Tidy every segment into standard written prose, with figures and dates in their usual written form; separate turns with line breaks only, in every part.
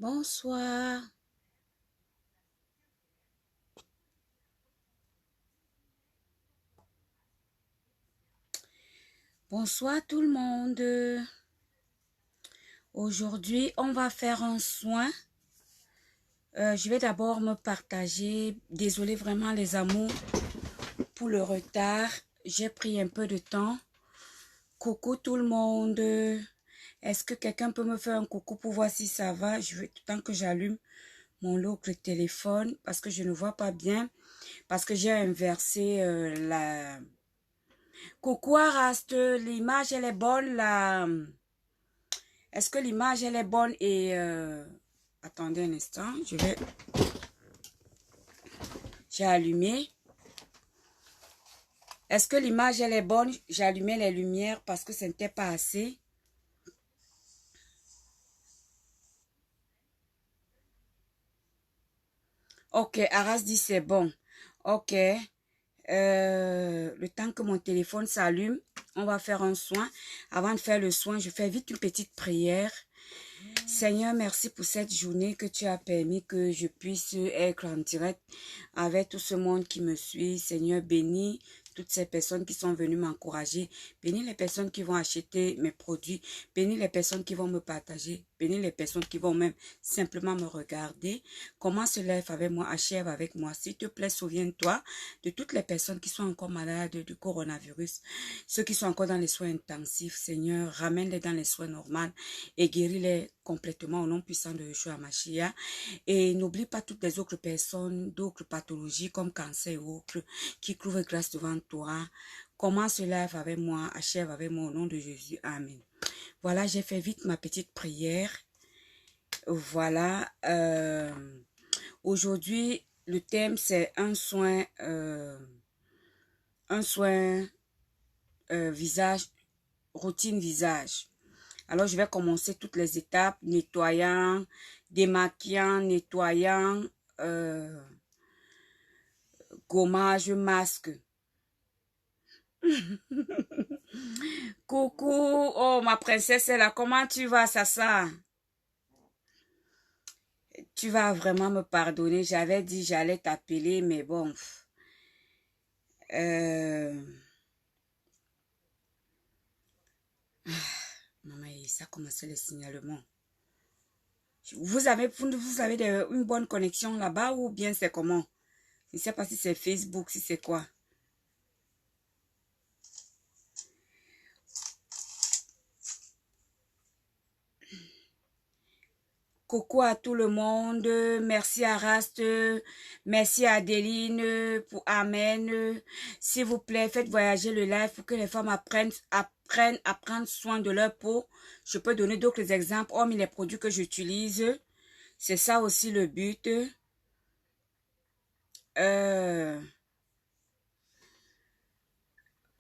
Bonsoir. Bonsoir tout le monde. Aujourd'hui, on va faire un soin. Je vais d'abord me partager. Désolée vraiment les amours pour le retard. J'ai pris un peu de temps. Coucou tout le monde. Est-ce que quelqu'un peut me faire un coucou pour voir si ça va? Je veux tout le temps que j'allume mon local téléphone parce que je ne vois pas bien. Parce que j'ai inversé la... Coucou Araste, l'image elle est bonne là. Est-ce que l'image elle est bonne et attendez un instant, j'ai allumé. Est-ce que l'image elle est bonne? J'ai allumé les lumières parce que ce n'était pas assez. Ok, Aras dit c'est bon. Ok. Le temps que mon téléphone s'allume, on va faire un soin. Avant de faire le soin, je fais vite une petite prière. Seigneur, merci pour cette journée que tu as permis que je puisse être en direct avec tout ce monde qui me suit. Seigneur, bénis toutes ces personnes qui sont venues m'encourager. Bénis les personnes qui vont acheter mes produits. Bénis les personnes qui vont me partager. Bénis les personnes qui vont même simplement me regarder. Commence le live avec moi, achève avec moi. S'il te plaît, souviens-toi de toutes les personnes qui sont encore malades du coronavirus. Ceux qui sont encore dans les soins intensifs, Seigneur, ramène-les dans les soins normaux et guéris-les complètement au nom puissant de Yeshua Mashiach. Et n'oublie pas toutes les autres personnes, d'autres pathologies comme cancer et autres qui trouvent grâce devant toi. Commence ce live avec moi, achève avec moi au nom de Jésus. Amen. Voilà, j'ai fait vite ma petite prière. Voilà. Aujourd'hui, le thème c'est un soin visage, routine visage. Alors, je vais commencer toutes les étapes, nettoyant, démaquillant, nettoyant, gommage, masque. Coucou, oh ma princesse est là, comment tu vas, Sasa? Tu vas vraiment me pardonner, j'avais dit j'allais t'appeler, mais bon. Maman, ça a commencé le signalement. Vous avez une bonne connexion là-bas ou bien c'est comment? Je ne sais pas si c'est Facebook, si c'est quoi. Coucou à tout le monde. Merci à Rast. Merci à Adeline pour Amen. S'il vous plaît, faites voyager le live pour que les femmes apprennent à prendre soin de leur peau. Je peux donner d'autres exemples, hormis les produits que j'utilise. C'est ça aussi le but.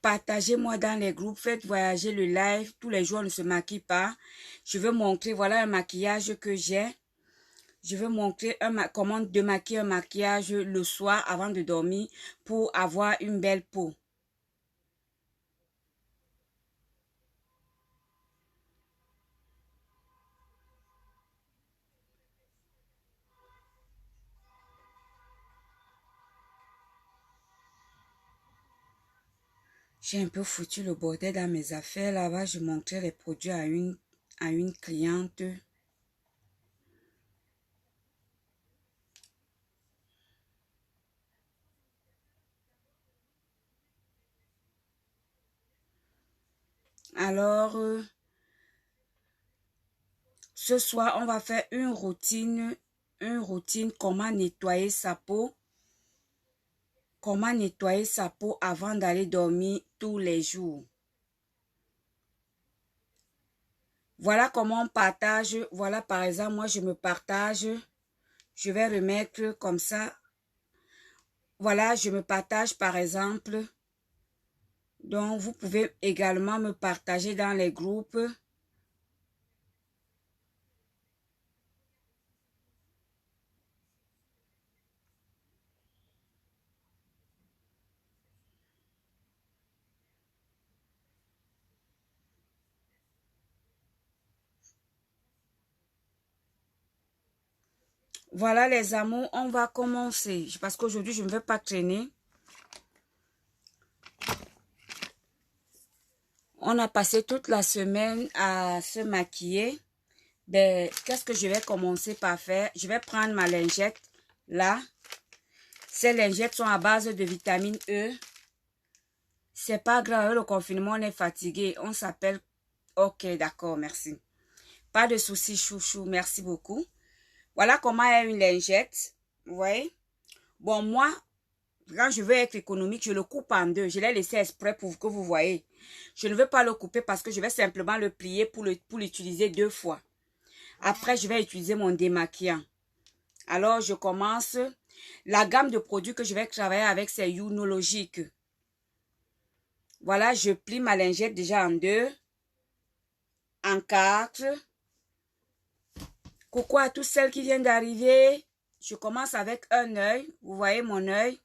Partagez-moi dans les groupes, faites voyager le live. Tous les jours, on ne se maquille pas. Je veux montrer, voilà un maquillage que j'ai. Je vais montrer comment démaquiller un maquillage le soir avant de dormir pour avoir une belle peau. J'ai un peu foutu le bordel dans mes affaires. Là-bas, je montrais les produits à une cliente. Alors, ce soir, on va faire une routine comment nettoyer sa peau. Comment nettoyer sa peau avant d'aller dormir tous les jours. Voilà comment on partage. Voilà, par exemple, moi, je me partage. Je vais remettre comme ça. Voilà, je me partage, par exemple. Donc, vous pouvez également me partager dans les groupes. Voilà les amours, on va commencer. Parce qu'aujourd'hui, je ne veux pas traîner. On a passé toute la semaine à se maquiller. Ben, qu'est-ce que je vais commencer par faire? Je vais prendre ma lingette, là. Ces lingettes sont à base de vitamine E. C'est pas grave, le confinement, on est fatigué. On s'appelle... Ok, d'accord, merci. Pas de soucis, chouchou, merci beaucoup. Voilà comment est une lingette. Vous voyez? Bon, moi, quand je veux être économique, je le coupe en deux. Je l'ai laissé exprès pour que vous voyez. Je ne veux pas le couper parce que je vais simplement le plier pour l'utiliser 2 fois. Après, je vais utiliser mon démaquillant. Alors, je commence. La gamme de produits que je vais travailler avec, c'est Younologique. Voilà, je plie ma lingette déjà en deux, en 4. Coucou à toutes celles qui viennent d'arriver. Je commence avec un œil. Vous voyez mon œil.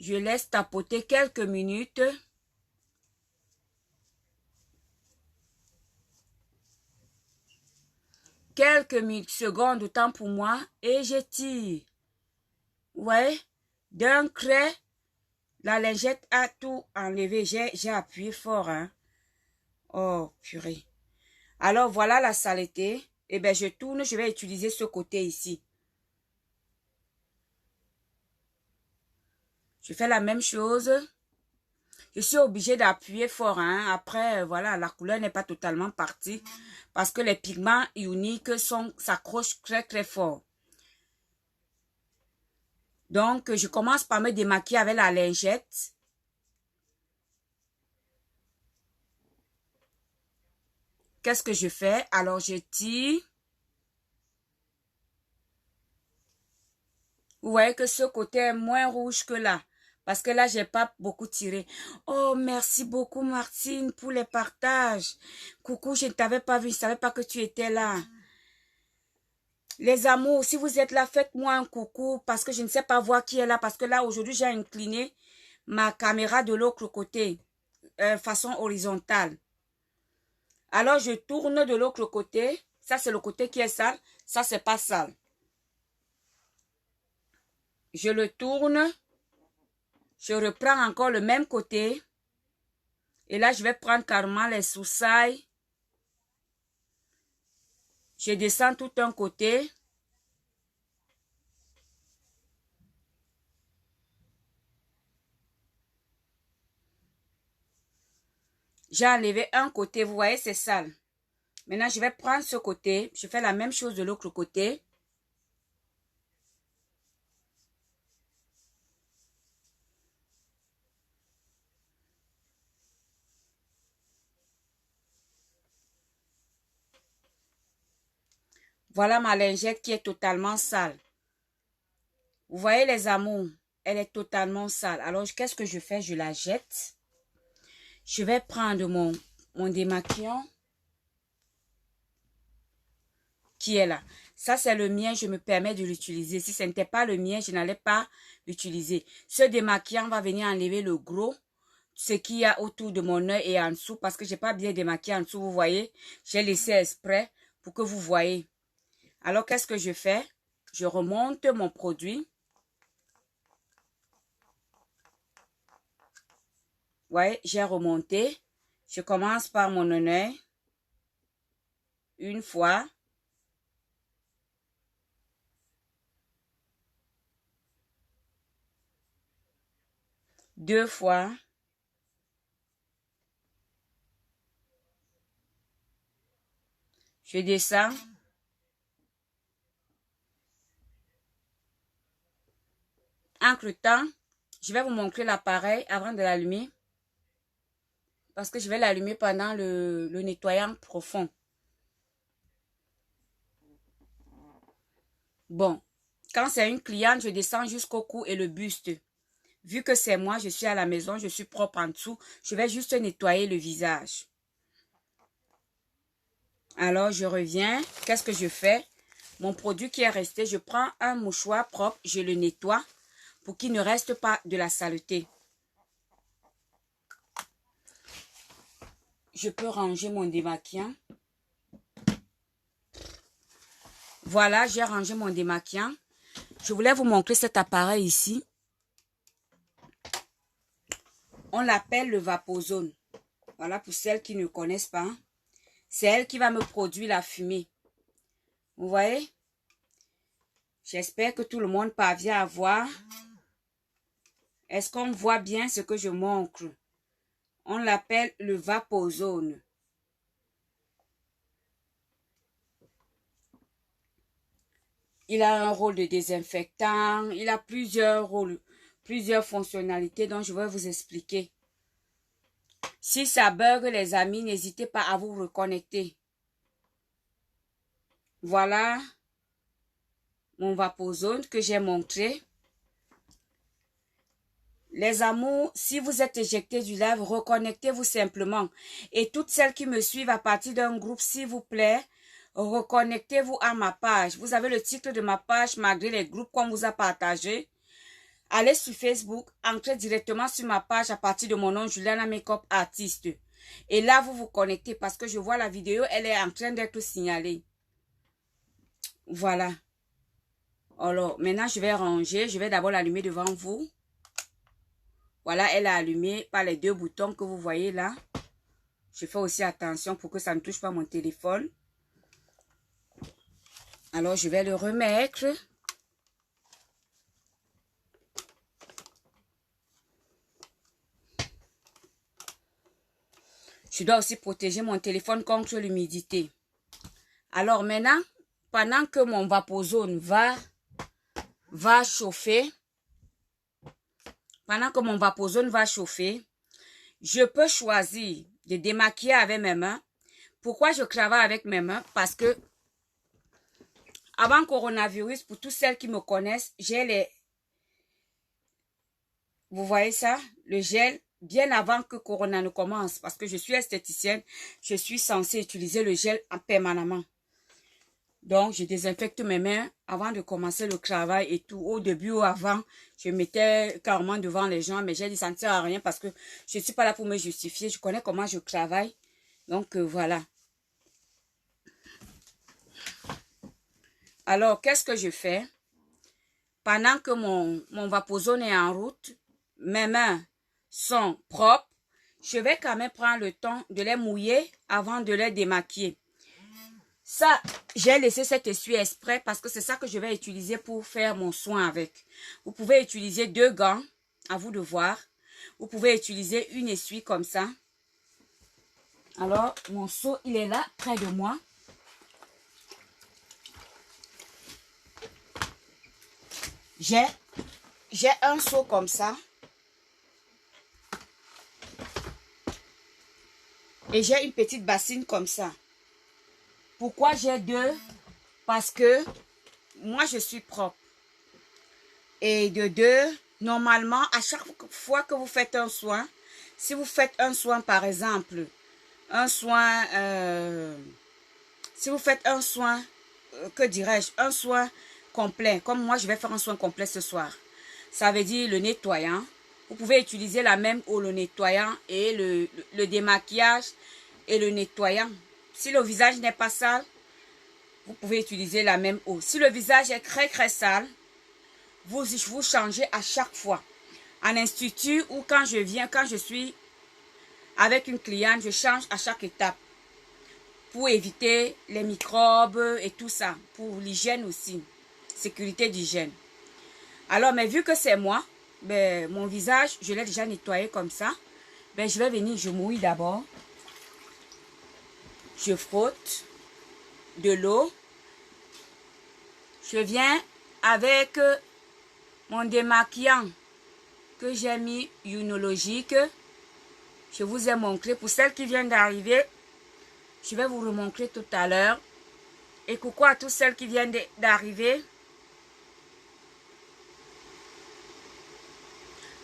Je laisse tapoter quelques minutes. Quelques secondes de temps pour moi et j'étire. Vous voyez, d'un trait, la lingette a tout enlevé. J'ai appuyé fort. Hein. Oh, purée. Alors, voilà la saleté. Eh bien, je tourne, je vais utiliser ce côté ici. Je fais la même chose. Je suis obligée d'appuyer fort. Hein. Après, voilà, la couleur n'est pas totalement partie parce que les pigments ioniques s'accrochent très, très fort. Donc, je commence par me démaquiller avec la lingette. Qu'est-ce que je fais? Alors, je tire. Vous voyez que ce côté est moins rouge que là. Parce que là, j'ai pas beaucoup tiré. Oh, merci beaucoup, Martine, pour les partages. Coucou, je ne t'avais pas vu. Je ne savais pas que tu étais là. Les amours, si vous êtes là, faites-moi un coucou parce que je ne sais pas voir qui est là. Parce que là, aujourd'hui, j'ai incliné ma caméra de l'autre côté, façon horizontale. Alors, je tourne de l'autre côté. Ça, c'est le côté qui est sale. Ça, c'est pas sale. Je le tourne. Je reprends encore le même côté. Et là, je vais prendre carrément les soussailles. Je descends tout un côté. J'ai enlevé un côté. Vous voyez, c'est sale. Maintenant, je vais prendre ce côté. Je fais la même chose de l'autre côté. Voilà ma lingette qui est totalement sale. Vous voyez les amours, elle est totalement sale. Alors, qu'est-ce que je fais? Je la jette. Je vais prendre mon démaquillant qui est là. Ça, c'est le mien, je me permets de l'utiliser. Si ce n'était pas le mien, je n'allais pas l'utiliser. Ce démaquillant va venir enlever le gros, ce qu'il y a autour de mon œil et en dessous, parce que je n'ai pas bien démaquillé en dessous, vous voyez. J'ai laissé exprès pour que vous voyez. Alors, qu'est-ce que je fais? Je remonte mon produit. Vous voyez, j'ai remonté. Je commence par mon œil. Une fois. Deux fois. Je descends. Entre temps, je vais vous montrer l'appareil avant de l'allumer. Parce que je vais l'allumer pendant le nettoyant profond. Bon, quand c'est une cliente, je descends jusqu'au cou et le buste. Vu que c'est moi, je suis à la maison, je suis propre en dessous, je vais juste nettoyer le visage. Alors, je reviens. Qu'est-ce que je fais? Mon produit qui est resté, je prends un mouchoir propre, je le nettoie pour qu'il ne reste pas de la saleté. Je peux ranger mon démaquillant. Voilà, j'ai rangé mon démaquillant. Je voulais vous montrer cet appareil ici. On l'appelle le Vaporzone. Voilà pour celles qui ne connaissent pas. C'est elle qui va me produire la fumée. Vous voyez? J'espère que tout le monde parvient à voir. Est-ce qu'on voit bien ce que je montre? On l'appelle le Vaporzone. Il a un rôle de désinfectant. Il a plusieurs rôles, plusieurs fonctionnalités dont je vais vous expliquer. Si ça bug, les amis, n'hésitez pas à vous reconnecter. Voilà mon Vaporzone que j'ai montré. Les amours, si vous êtes éjectés du live, reconnectez-vous simplement. Et toutes celles qui me suivent à partir d'un groupe, s'il vous plaît, reconnectez-vous à ma page. Vous avez le titre de ma page malgré les groupes qu'on vous a partagés. Allez sur Facebook, entrez directement sur ma page à partir de mon nom, Juliana Makeup Artiste. Et là, vous vous connectez parce que je vois la vidéo, elle est en train d'être signalée. Voilà. Alors, maintenant, je vais ranger. Je vais d'abord l'allumer devant vous. Voilà, elle est allumée par les deux boutons que vous voyez là. Je fais aussi attention pour que ça ne touche pas mon téléphone. Alors, je vais le remettre. Je dois aussi protéger mon téléphone contre l'humidité. Alors maintenant, pendant que mon Vaporzone va chauffer, je peux choisir de démaquiller avec mes mains. Pourquoi je travaille avec mes mains? Parce que avant coronavirus, pour toutes celles qui me connaissent, j'ai les... Vous voyez ça? Le gel, bien avant que Corona ne commence. Parce que je suis esthéticienne, je suis censée utiliser le gel permanemment. Donc, je désinfecte mes mains avant de commencer le travail et tout. Au début ou avant, je mettais carrément devant les gens, mais j'ai dit ça ne sert à rien parce que je ne suis pas là pour me justifier. Je connais comment je travaille. Donc, voilà. Alors, qu'est-ce que je fais? Pendant que mon Vaporzone est en route, mes mains sont propres. Je vais quand même prendre le temps de les mouiller avant de les démaquiller. Ça, j'ai laissé cet essuie exprès parce que c'est ça que je vais utiliser pour faire mon soin avec. Vous pouvez utiliser 2 gants, à vous de voir. Vous pouvez utiliser une essuie comme ça. Alors, mon seau, il est là, près de moi. J'ai un seau comme ça. Et j'ai une petite bassine comme ça. Pourquoi j'ai 2? Parce que moi, je suis propre. Et de 2, normalement, à chaque fois que vous faites un soin, si vous faites un soin, par exemple, un soin, si vous faites un soin, que dirais-je, un soin complet, comme moi, je vais faire un soin complet ce soir. Ça veut dire le nettoyant. Vous pouvez utiliser la même eau, le nettoyant et le démaquillage et le nettoyant. Si le visage n'est pas sale, vous pouvez utiliser la même eau. Si le visage est très sale, vous changez à chaque fois. En institut ou quand je suis avec une cliente, je change à chaque étape. Pour éviter les microbes et tout ça. Pour l'hygiène aussi. Sécurité d'hygiène. Alors, mais vu que c'est moi, ben, mon visage, je l'ai déjà nettoyé comme ça. Ben, je vais venir, je mouille d'abord. Je frotte de l'eau. Je viens avec mon démaquillant que j'ai mis Unologique. Je vous ai montré. Pour celles qui viennent d'arriver, je vais vous remontrer tout à l'heure. Et coucou à toutes celles qui viennent d'arriver.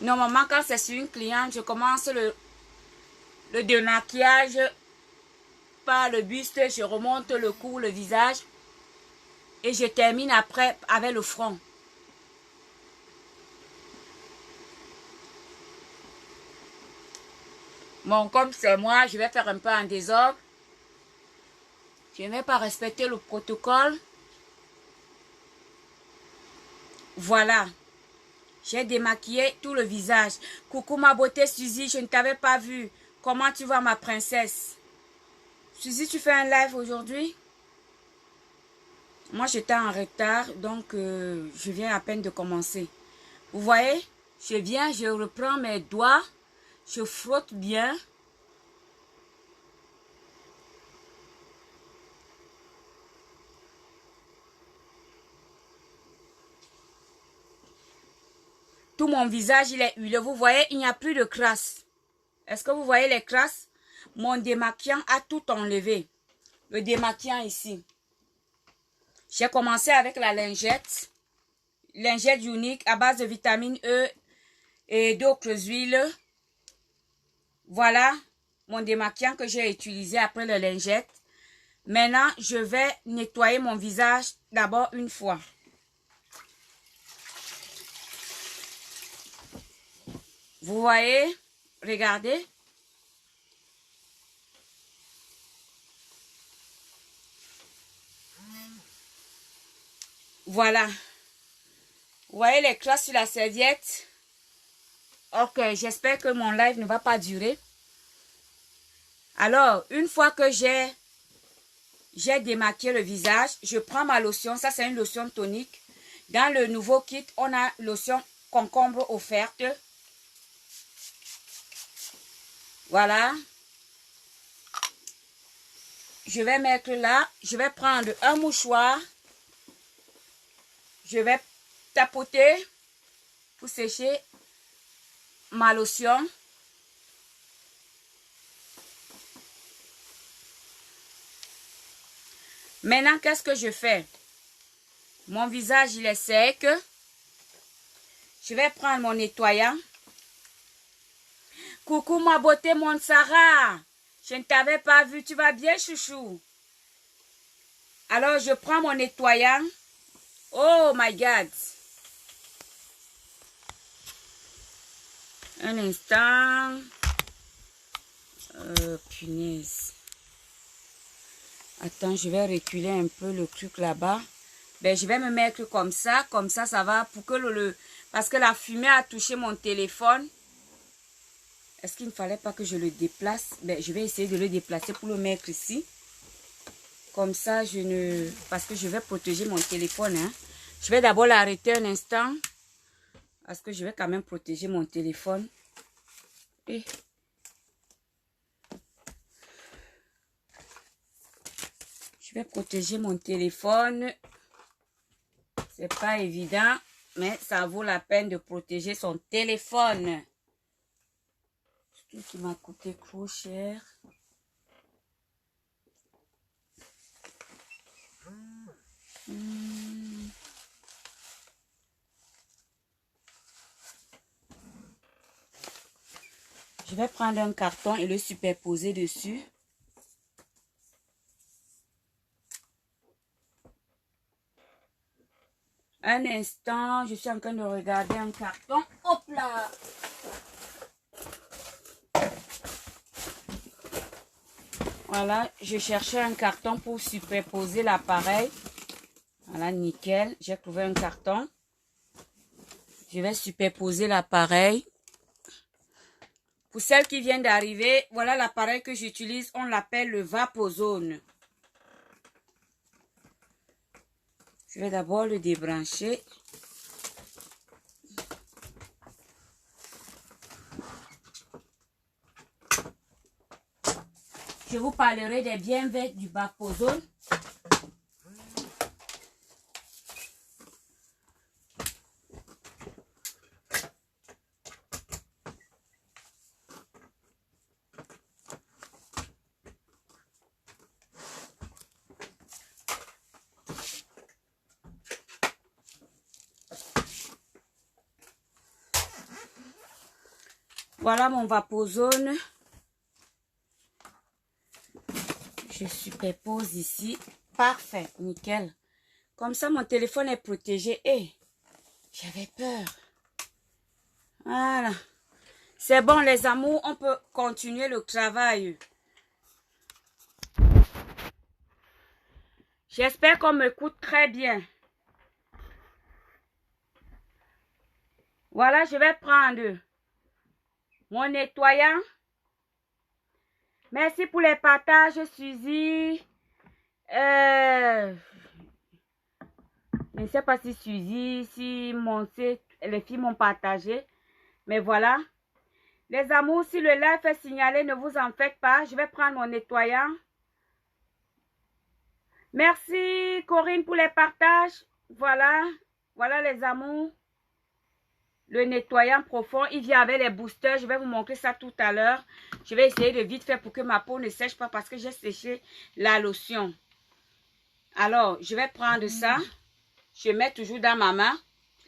Normalement, quand c'est sur une cliente, je commence le démaquillage par le buste. Je remonte le cou, le visage. Et je termine après avec le front. Bon, comme c'est moi, je vais faire un peu en désordre. Je ne vais pas respecter le protocole. Voilà. J'ai démaquillé tout le visage. Coucou ma beauté Suzy, je ne t'avais pas vue. Comment tu vas ma princesse? Suzy, tu fais un live aujourd'hui? Moi, j'étais en retard, donc je viens à peine de commencer. Vous voyez? Je viens, je reprends mes doigts, je frotte bien. Tout mon visage, il est huileux. Vous voyez, il n'y a plus de crasse. Est-ce que vous voyez les crasses? Mon démaquillant a tout enlevé. Le démaquillant ici. J'ai commencé avec la lingette. Lingette unique à base de vitamine E et d'autres huiles. Voilà mon démaquillant que j'ai utilisé après le lingette. Maintenant, je vais nettoyer mon visage d'abord une fois. Vous voyez? Regardez. Voilà. Vous voyez les crasses sur la serviette? Ok, j'espère que mon live ne va pas durer. Alors, une fois que j'ai démaquillé le visage, je prends ma lotion. Ça, c'est une lotion tonique. Dans le nouveau kit, on a lotion concombre offerte. Voilà. Je vais mettre là. Je vais prendre un mouchoir. Je vais tapoter pour sécher ma lotion. Maintenant, qu'est-ce que je fais? Mon visage, il est sec. Je vais prendre mon nettoyant. Coucou ma beauté, mon Sarah. Je ne t'avais pas vu. Tu vas bien, chouchou? Alors, je prends mon nettoyant. Oh my God. Un instant. Punaise. Attends, je vais reculer un peu le truc là-bas. Ben, je vais me mettre comme ça ça va pour que parce que la fumée a touché mon téléphone. Est-ce qu'il ne fallait pas que je le déplace? Ben, je vais essayer de le déplacer pour le mettre ici. Comme ça, parce que je vais protéger mon téléphone. Hein. Je vais d'abord l'arrêter un instant. Parce que je vais quand même protéger mon téléphone. Et je vais protéger mon téléphone. C'est pas évident, mais ça vaut la peine de protéger son téléphone. Ce qui m'a coûté trop cher. Je vais prendre un carton et le superposer dessus. Un instant, je suis en train de regarder un carton. Hop là! Voilà, je cherchais un carton pour superposer l'appareil. Voilà, nickel. J'ai trouvé un carton. Je vais superposer l'appareil. Pour celles qui viennent d'arriver, voilà l'appareil que j'utilise. On l'appelle le Vapozone. Je vais d'abord le débrancher. Je vous parlerai des bienfaits du Vapozone. Voilà mon Vapozone. Je superpose ici. Parfait, nickel. Comme ça, mon téléphone est protégé. Et j'avais peur. Voilà. C'est bon, les amours, on peut continuer le travail. J'espère qu'on m'écoute très bien. Voilà, je vais prendre mon nettoyant. Merci pour les partages, Suzy. Je ne sais pas si Suzy, si les filles m'ont partagé. Mais voilà. Les amours, si le live est signalé, ne vous en faites pas. Je vais prendre mon nettoyant. Merci Corinne pour les partages. Voilà. Voilà les amours. Le nettoyant profond, il vient avec les boosters. Je vais vous montrer ça tout à l'heure. Je vais essayer de vite faire pour que ma peau ne sèche pas parce que j'ai séché la lotion. Alors, je vais prendre ça. Je mets toujours dans ma main.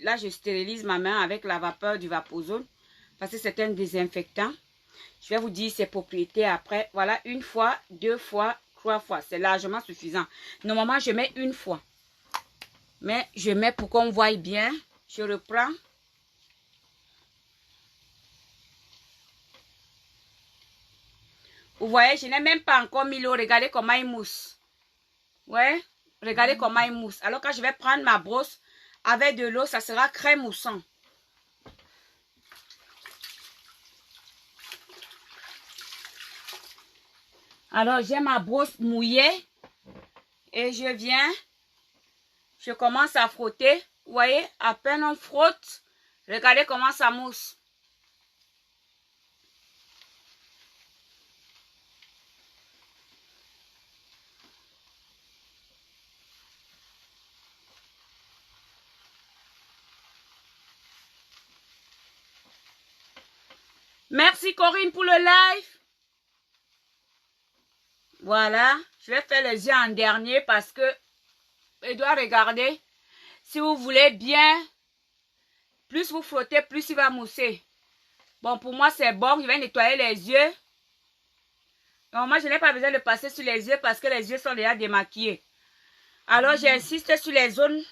Là, je stérilise ma main avec la vapeur du Vaporzone parce que c'est un désinfectant. Je vais vous dire ses propriétés après. Voilà, une fois, 2 fois, 3 fois. C'est largement suffisant. Normalement, je mets une fois. Mais je mets pour qu'on voie bien. Je reprends. Vous voyez, je n'ai même pas encore mis l'eau. Regardez comment il mousse. Ouais, regardez comment il mousse. Alors quand je vais prendre ma brosse avec de l'eau, ça sera crème moussant. Alors j'ai ma brosse mouillée et je commence à frotter. Vous voyez, à peine on frotte, regardez comment ça mousse. Merci Corinne pour le live. Voilà, je vais faire les yeux en dernier parce que je dois regarder. Si vous voulez bien, plus vous frottez, plus il va mousser. Bon, pour moi c'est bon, je vais nettoyer les yeux. Non, moi je n'ai pas besoin de passer sur les yeux parce que les yeux sont déjà démaquillés. Alors j'insiste sur les zones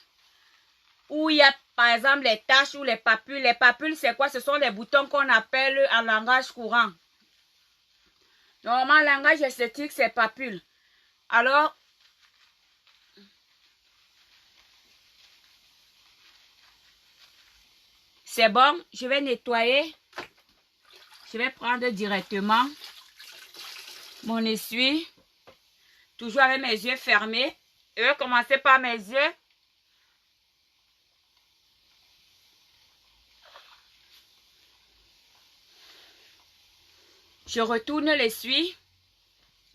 où il y a par exemple les taches ou les papules. Les papules c'est quoi? Ce sont les boutons qu'on appelle en langage courant. Normalement, en langage esthétique, c'est papules. Alors, c'est bon. Je vais nettoyer. Je vais prendre directement mon essuie. Toujours avec mes yeux fermés. Je vais commencer par mes yeux. Je retourne l'essuie.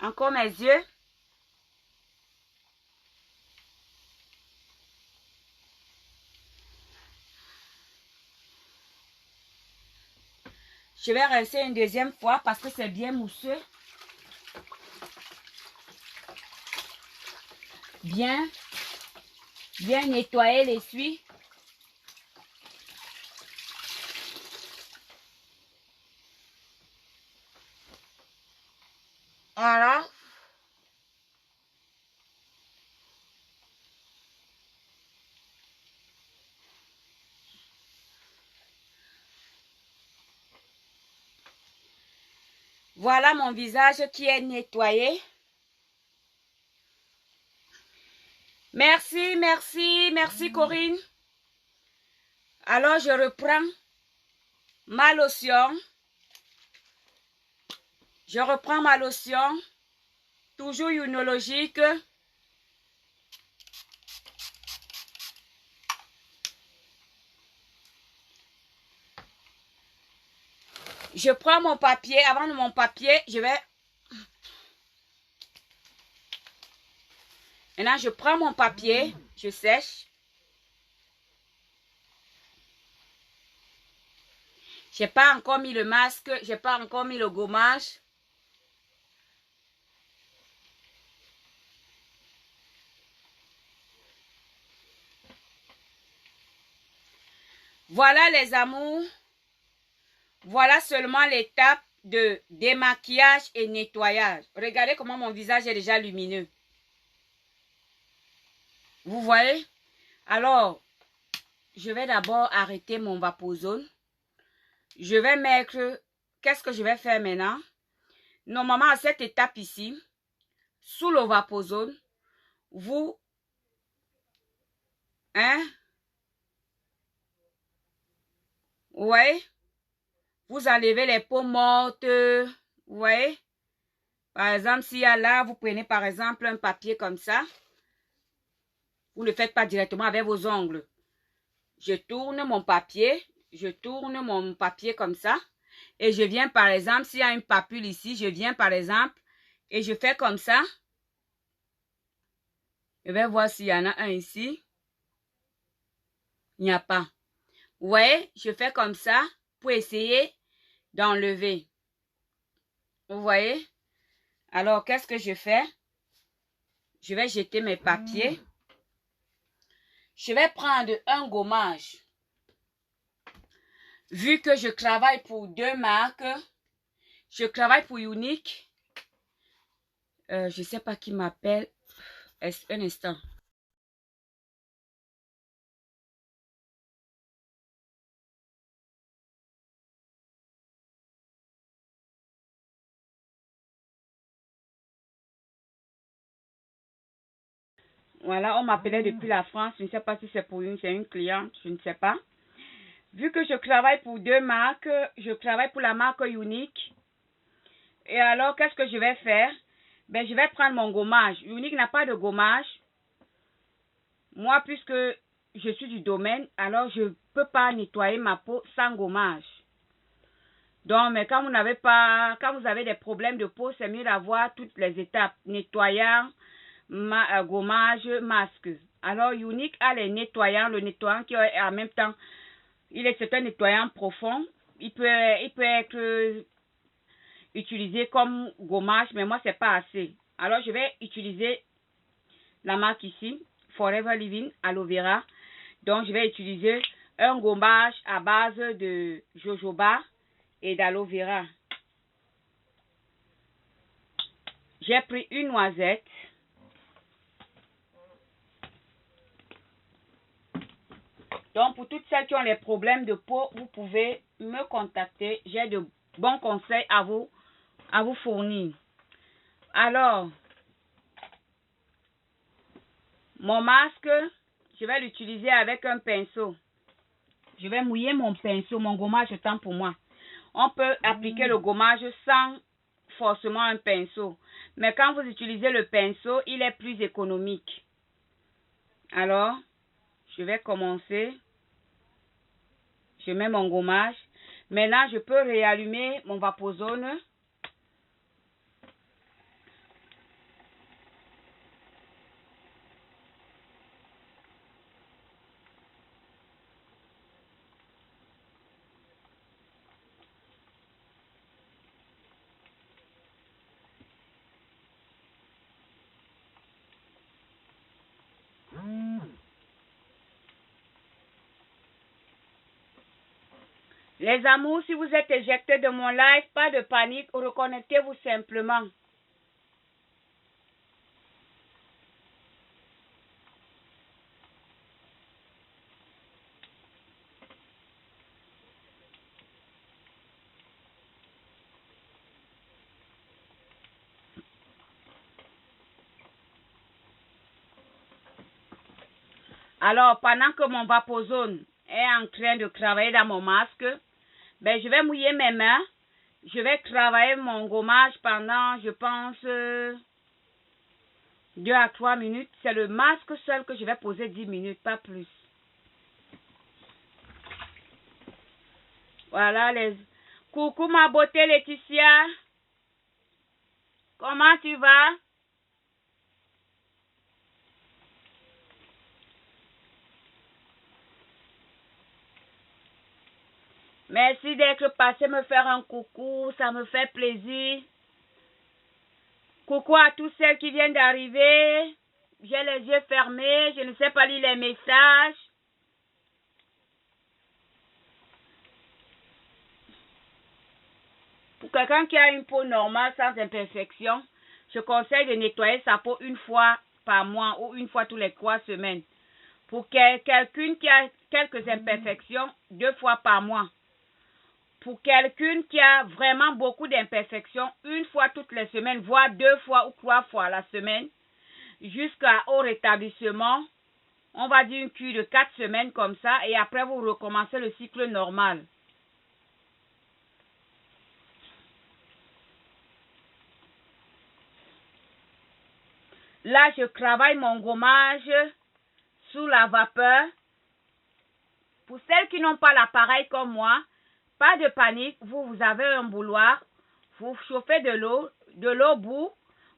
Encore mes yeux. Je vais rincer une deuxième fois parce que c'est bien mousseux. Bien nettoyer l'essuie. Voilà. Voilà mon visage qui est nettoyé. Merci, merci, merci Corinne. Alors je reprends ma lotion. Je reprends ma lotion. Toujours ionologique. Je prends mon papier. Avant de mon papier, je vais... Maintenant, je prends mon papier. Je sèche. Je n'ai pas encore mis le masque. Je n'ai pas encore mis le gommage. Voilà les amours. Voilà seulement l'étape de démaquillage et nettoyage. Regardez comment mon visage est déjà lumineux. Vous voyez? Alors, je vais d'abord arrêter mon Vaporzone. Je vais mettre... Qu'est-ce que je vais faire maintenant? Normalement, à cette étape ici, sous le Vaporzone, vous... Vous voyez? Vous enlevez les peaux mortes. Vous voyez? Par exemple, s'il y a là, vous prenez par exemple un papier comme ça. Vous ne le faites pas directement avec vos ongles. Je tourne mon papier comme ça. Et je viens par exemple, s'il y a une papule ici, je viens par exemple et je fais comme ça. Je vais voir s'il y en a un ici. Il n'y a pas. Vous voyez, je fais comme ça pour essayer d'enlever. Vous voyez? Alors, qu'est-ce que je fais? Je vais jeter mes papiers. Je vais prendre un gommage. Vu que je travaille pour deux marques, je travaille pour Younique. Je ne sais pas qui m'appelle. Un instant. Voilà, on m'appelait depuis la France. Je ne sais pas si c'est pour c'est une cliente, je ne sais pas. Vu que je travaille pour deux marques, je travaille pour la marque Younique. Et alors, qu'est-ce que je vais faire? Ben, je vais prendre mon gommage. Younique n'a pas de gommage. Moi, puisque je suis du domaine, alors je ne peux pas nettoyer ma peau sans gommage. Donc, mais quand vous n'avez pas, quand vous avez des problèmes de peau, c'est mieux d'avoir toutes les étapes. Nettoyant, gommage, masque. Alors, Younique a les nettoyants, le nettoyant qui est en même temps, c'est un nettoyant profond. Il peut être utilisé comme gommage, mais moi, c'est pas assez. Alors, je vais utiliser la marque ici, Forever Living Aloe Vera. Donc, je vais utiliser un gommage à base de jojoba et d'aloe vera. J'ai pris une noisette. Donc, pour toutes celles qui ont les problèmes de peau, vous pouvez me contacter. J'ai de bons conseils à vous fournir. Alors, mon masque, je vais l'utiliser avec un pinceau. Je vais mouiller mon pinceau, mon gommage étant pour moi. On peut appliquer le gommage sans forcément un pinceau. Mais quand vous utilisez le pinceau, il est plus économique. Alors, je vais commencer. Je mets mon gommage. Maintenant, je peux réallumer mon vaporzone. Les amours, si vous êtes éjectés de mon live, pas de panique, reconnectez-vous simplement. Alors, pendant que mon vaporzone est en train de travailler dans mon masque, ben, je vais mouiller mes mains. Je vais travailler mon gommage pendant, je pense, 2 à 3 minutes. C'est le masque seul que je vais poser 10 minutes, pas plus. Voilà les... Coucou ma beauté Laetitia. Comment tu vas? Merci d'être passé me faire un coucou, ça me fait plaisir. Coucou à tous celles qui viennent d'arriver. J'ai les yeux fermés, je ne sais pas lire les messages. Pour quelqu'un qui a une peau normale sans imperfection, je conseille de nettoyer sa peau une fois par mois ou une fois tous les 3 semaines. Pour quelqu'un qui a quelques imperfections, 2 fois par mois. Pour quelqu'un qui a vraiment beaucoup d'imperfections, une fois toutes les semaines, voire 2 fois ou 3 fois la semaine, jusqu'au rétablissement, on va dire une cure de 4 semaines comme ça, et après vous recommencez le cycle normal. Là, je travaille mon gommage sous la vapeur. Pour celles qui n'ont pas l'appareil comme moi, pas de panique, vous avez un bouilloire, vous chauffez de l'eau bout,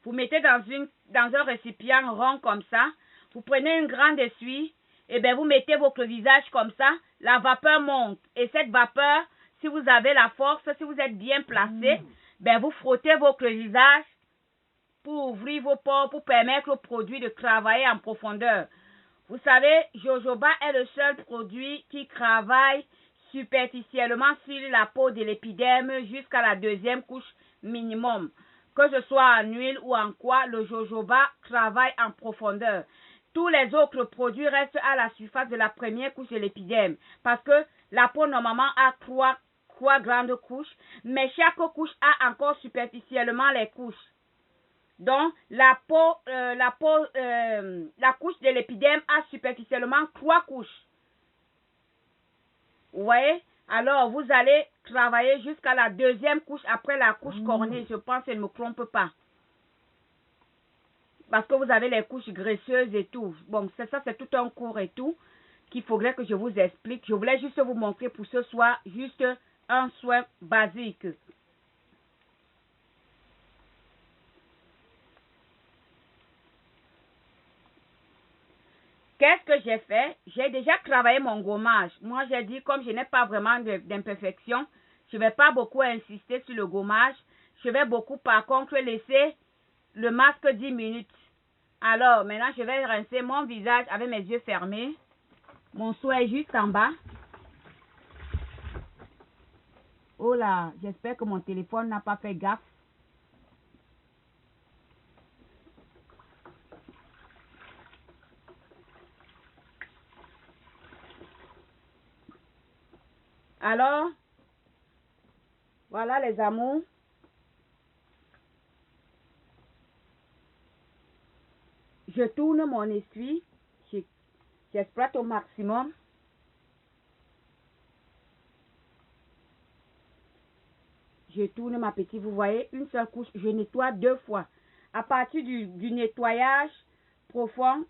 vous mettez dans un récipient rond comme ça, vous prenez une grande essuie, et bien vous mettez votre visage comme ça, la vapeur monte. Et cette vapeur, si vous avez la force, si vous êtes bien placé, ben vous frottez votre visage pour ouvrir vos pores, pour permettre au produit de travailler en profondeur. Vous savez, jojoba est le seul produit qui travaille superficiellement sur la peau de l'épiderme jusqu'à la deuxième couche minimum. Que ce soit en huile ou en quoi, le jojoba travaille en profondeur. Tous les autres produits restent à la surface de la première couche de l'épiderme parce que la peau normalement a trois grandes couches, mais chaque couche a encore superficiellement les couches. Donc, la couche de l'épiderme a superficiellement 3 couches. Vous voyez? Alors, vous allez travailler jusqu'à la deuxième couche après la couche cornée. Je pense que je ne me trompe pas. Parce que vous avez les couches graisseuses et tout. Bon, ça c'est tout un cours et tout qu'il faudrait que je vous explique. Je voulais juste vous montrer pour ce soir juste un soin basique. Qu'est-ce que j'ai fait? J'ai déjà travaillé mon gommage. Moi, j'ai dit, comme je n'ai pas vraiment d'imperfection, je ne vais pas beaucoup insister sur le gommage. Je vais beaucoup, par contre, laisser le masque 10 minutes. Alors, maintenant, je vais rincer mon visage avec mes yeux fermés. Mon seau est juste en bas. Oh là, j'espère que mon téléphone n'a pas fait gaffe. Alors, voilà les amours. Je tourne mon essuie. J'exploite au maximum. Je tourne ma petite, vous voyez, une seule couche. Je nettoie 2 fois. À partir du nettoyage profond,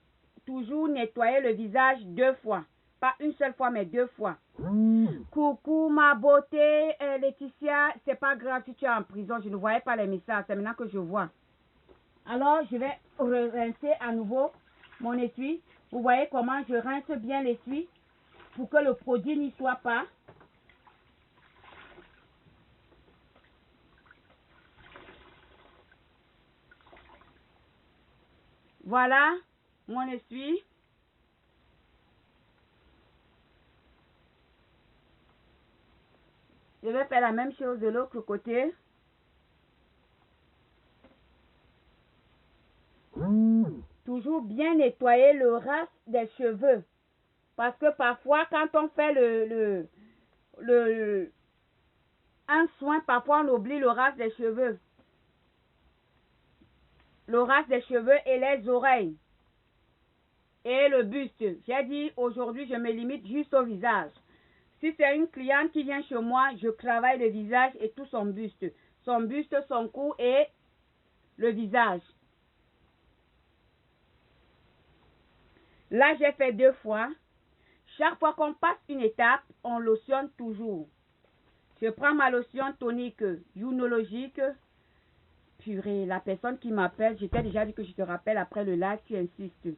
toujours nettoyer le visage 2 fois. Pas une seule fois, mais 2 fois. Coucou ma beauté, Laetitia, c'est pas grave si tu es en prison. Je ne voyais pas les messages, c'est maintenant que je vois. Alors, je vais rincer à nouveau mon essuie. Vous voyez comment je rince bien l'essuie pour que le produit n'y soit pas. Voilà mon essuie. Je vais faire la même chose de l'autre côté. Toujours bien nettoyer le ras des cheveux. Parce que parfois, quand on fait un soin, parfois on oublie le ras des cheveux. Le ras des cheveux et les oreilles. Et le buste. J'ai dit aujourd'hui, je me limite juste au visage. Si c'est une cliente qui vient chez moi, je travaille le visage et tout son buste. Son buste, son cou et le visage. Là, j'ai fait 2 fois. Chaque fois qu'on passe une étape, on lotionne toujours. Je prends ma lotion tonique Younologique. Purée, la personne qui m'appelle, je t'ai déjà dit que je te rappelle après le live, tu insistes.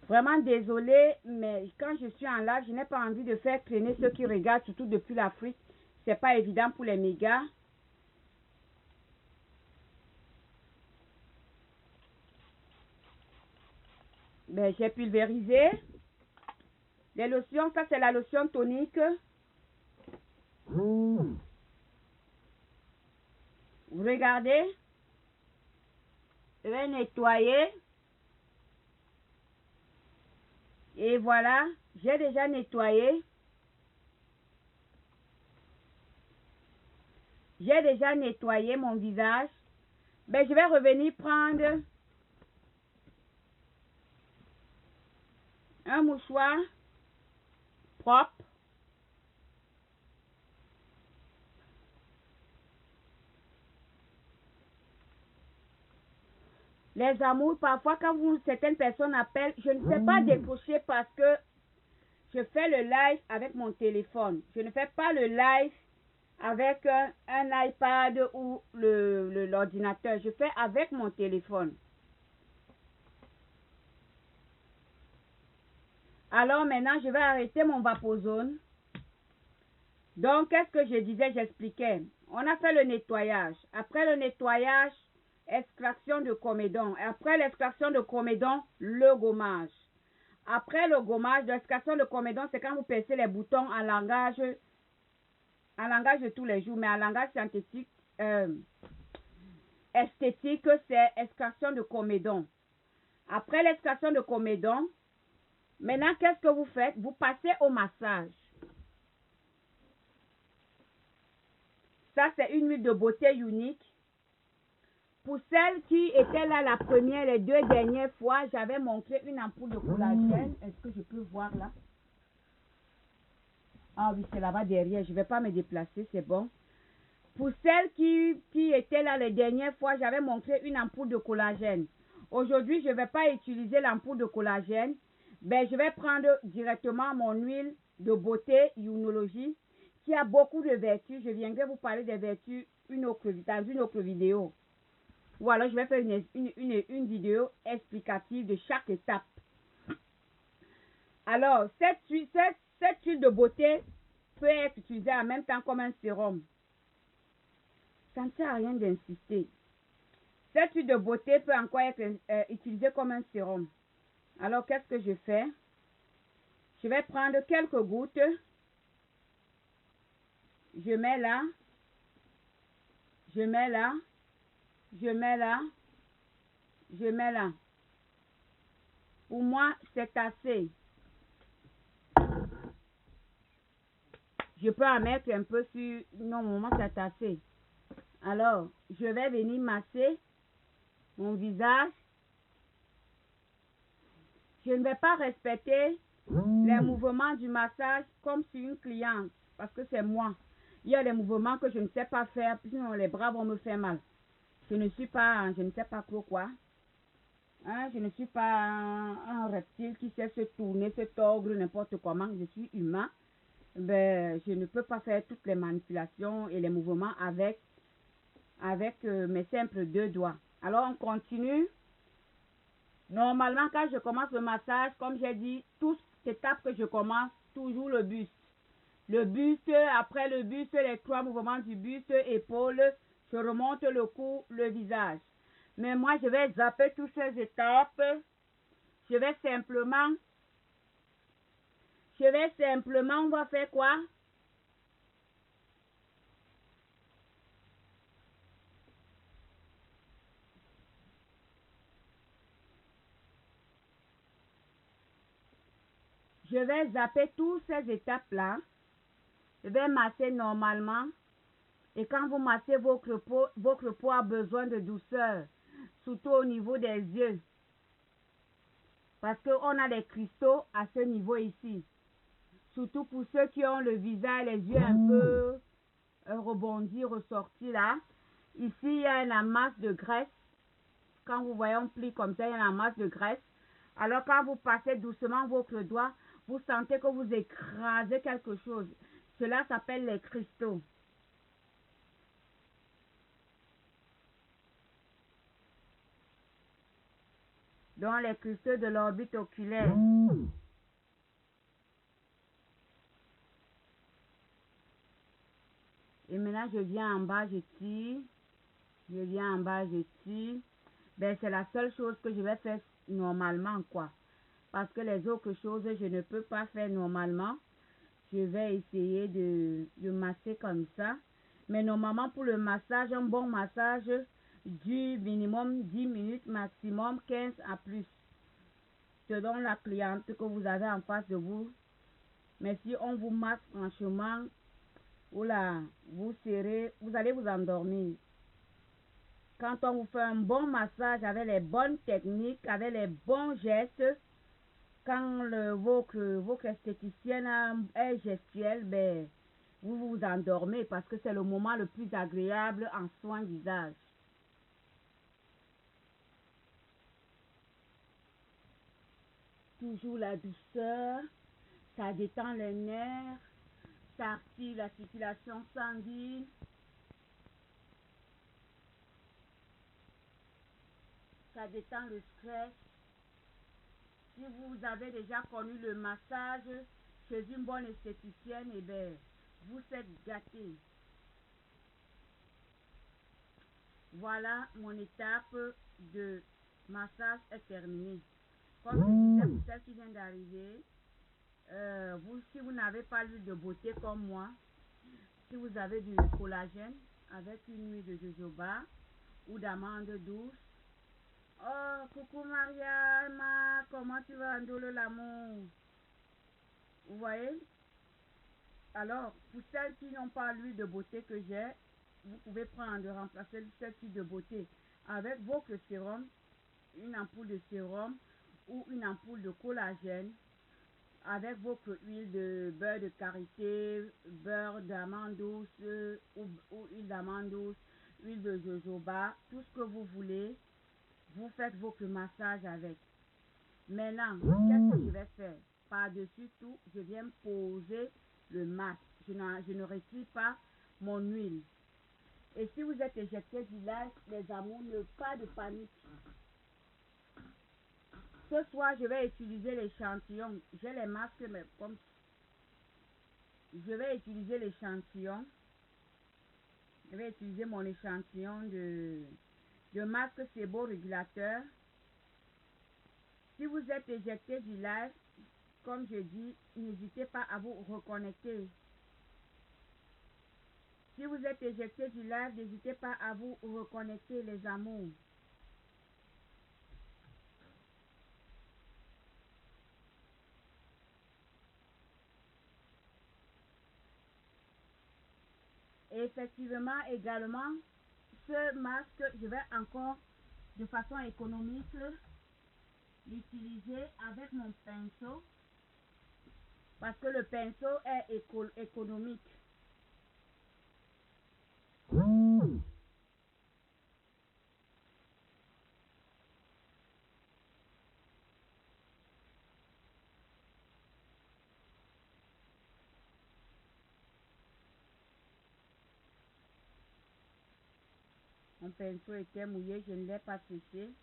Vraiment désolée, mais quand je suis en live, je n'ai pas envie de faire traîner ceux qui regardent, surtout depuis l'Afrique. C'est pas évident pour les mégas. Ben, j'ai pulvérisé. Les lotions, ça c'est la lotion tonique. Vous regardez. Je vais nettoyer. Et voilà, j'ai déjà nettoyé. J'ai déjà nettoyé mon visage. Ben, je vais revenir prendre un mouchoir propre. Les amours, parfois quand certaines personnes appellent, je ne sais pas décrocher parce que je fais le live avec mon téléphone. Je ne fais pas le live avec un iPad ou l'ordinateur. Je fais avec mon téléphone. Alors maintenant, je vais arrêter mon vaporzone. Donc, qu'est-ce que je disais? J'expliquais. On a fait le nettoyage. Après le nettoyage, extraction de comédon. Après l'extraction de comédon, le gommage. Après le gommage, l'extraction de comédon, c'est quand vous percez les boutons en langage de tous les jours, mais en langage scientifique, esthétique, c'est extraction de comédon. Après l'extraction de comédon, maintenant, qu'est-ce que vous faites? Vous passez au massage. Ça, c'est une huile de beauté unique. Pour celles qui étaient là la première, les 2 dernières fois, j'avais montré une ampoule de collagène. Est-ce que je peux voir là? Ah oui, c'est là-bas derrière. Je ne vais pas me déplacer, c'est bon. Pour celles qui étaient là les dernières fois, j'avais montré une ampoule de collagène. Aujourd'hui, je ne vais pas utiliser l'ampoule de collagène. Ben, je vais prendre directement mon huile de beauté Younologie qui a beaucoup de vertus. Je viendrai vous parler des vertus dans une autre vidéo. Ou alors, je vais faire une vidéo explicative de chaque étape. Alors, cette huile de beauté peut être utilisée en même temps comme un sérum. Ça ne sert à rien d'insister. Cette huile de beauté peut encore être utilisée comme un sérum. Alors, qu'est-ce que je fais? Je vais prendre quelques gouttes. Je mets là. Je mets là. Je mets là. Je mets là. Pour moi, c'est assez. Je peux en mettre un peu sur... Non, pour moi, c'est assez. Alors, je vais venir masser mon visage. Je ne vais pas respecter les mouvements du massage comme sur une cliente. Parce que c'est moi. Il y a des mouvements que je ne sais pas faire. Sinon, les bras vont me faire mal. Je ne sais pas trop quoi. Hein, je ne suis pas un reptile qui sait se tourner, se tordre n'importe comment. Je suis humain. Ben, je ne peux pas faire toutes les manipulations et les mouvements avec mes simples 2 doigts. Alors, on continue. Normalement, quand je commence le massage, comme j'ai dit, toute étape que je commence, toujours le buste. Le buste, après le buste, les 3 mouvements du buste, épaules, je remonte le cou, le visage. Mais moi, je vais zapper toutes ces étapes. Je vais simplement, on va faire quoi? Je vais zapper toutes ces étapes-là. Je vais masser normalement. Et quand vous massez, votre peau a besoin de douceur, surtout au niveau des yeux. Parce qu'on a des cristaux à ce niveau ici. Surtout pour ceux qui ont le visage, les yeux un peu rebondis, ressortis là. Ici, il y a une masse de graisse. Quand vous voyez un pli comme ça, il y a une masse de graisse. Alors quand vous passez doucement votre doigt, vous sentez que vous écrasez quelque chose. Cela s'appelle les cristaux. Donc les cristaux de l'orbite oculaire. Et maintenant, je viens en bas, je tire. Je viens en bas, je tire. Ben, c'est la seule chose que je vais faire normalement, quoi. Parce que les autres choses, je ne peux pas faire normalement. Je vais essayer de masser comme ça. Mais normalement, pour le massage, un bon massage dure minimum 10 minutes, maximum 15 à plus. Selon la cliente que vous avez en face de vous. Mais si on vous masse franchement, oula, vous serrez, vous allez vous endormir. Quand on vous fait un bon massage avec les bonnes techniques, avec les bons gestes, quand votre esthéticienne est gestuelle, ben, vous vous endormez parce que c'est le moment le plus agréable en soins visage. toujours la douceur, ça détend les nerfs, ça active la circulation sanguine. Ça détend le stress. Si vous avez déjà connu le massage chez une bonne esthéticienne, eh bien, vous êtes gâtés. Voilà, mon étape de massage est terminée. Comme je disais pour celle qui vient d'arriver, si vous n'avez pas l'huile de beauté comme moi, si vous avez du collagène avec une huile de jojoba ou d'amande douce. Oh, coucou Mariama, comment tu vas, Ndolo l'amour? Vous voyez? Alors, pour celles qui n'ont pas l'huile de beauté que j'ai, vous pouvez prendre, remplacer cette huile de beauté avec votre sérum, une ampoule de sérum ou une ampoule de collagène, avec votre huile de beurre de karité, beurre d'amande douce ou huile d'amande douce, huile de jojoba, tout ce que vous voulez, vous faites votre massage avec. Maintenant, qu'est-ce que je vais faire? Par-dessus tout, je viens poser le masque. Je ne retire pas mon huile. Et si vous êtes éjecté du live, les amours, pas de panique. Ce soir, je vais utiliser l'échantillon. J'ai les masques, mais comme je vais utiliser l'échantillon. Je vais utiliser mon échantillon de masque séborégulateur. Si vous êtes éjecté du live, comme je dis, n'hésitez pas à vous reconnecter. Si vous êtes éjecté du live, n'hésitez pas à vous reconnecter, les amours. Et effectivement, également, ce masque, je vais encore, de façon économique, l'utiliser avec mon pinceau. Parce que le pinceau est économique. Mon pinceau était mouillé, je ne l'ai pas séché.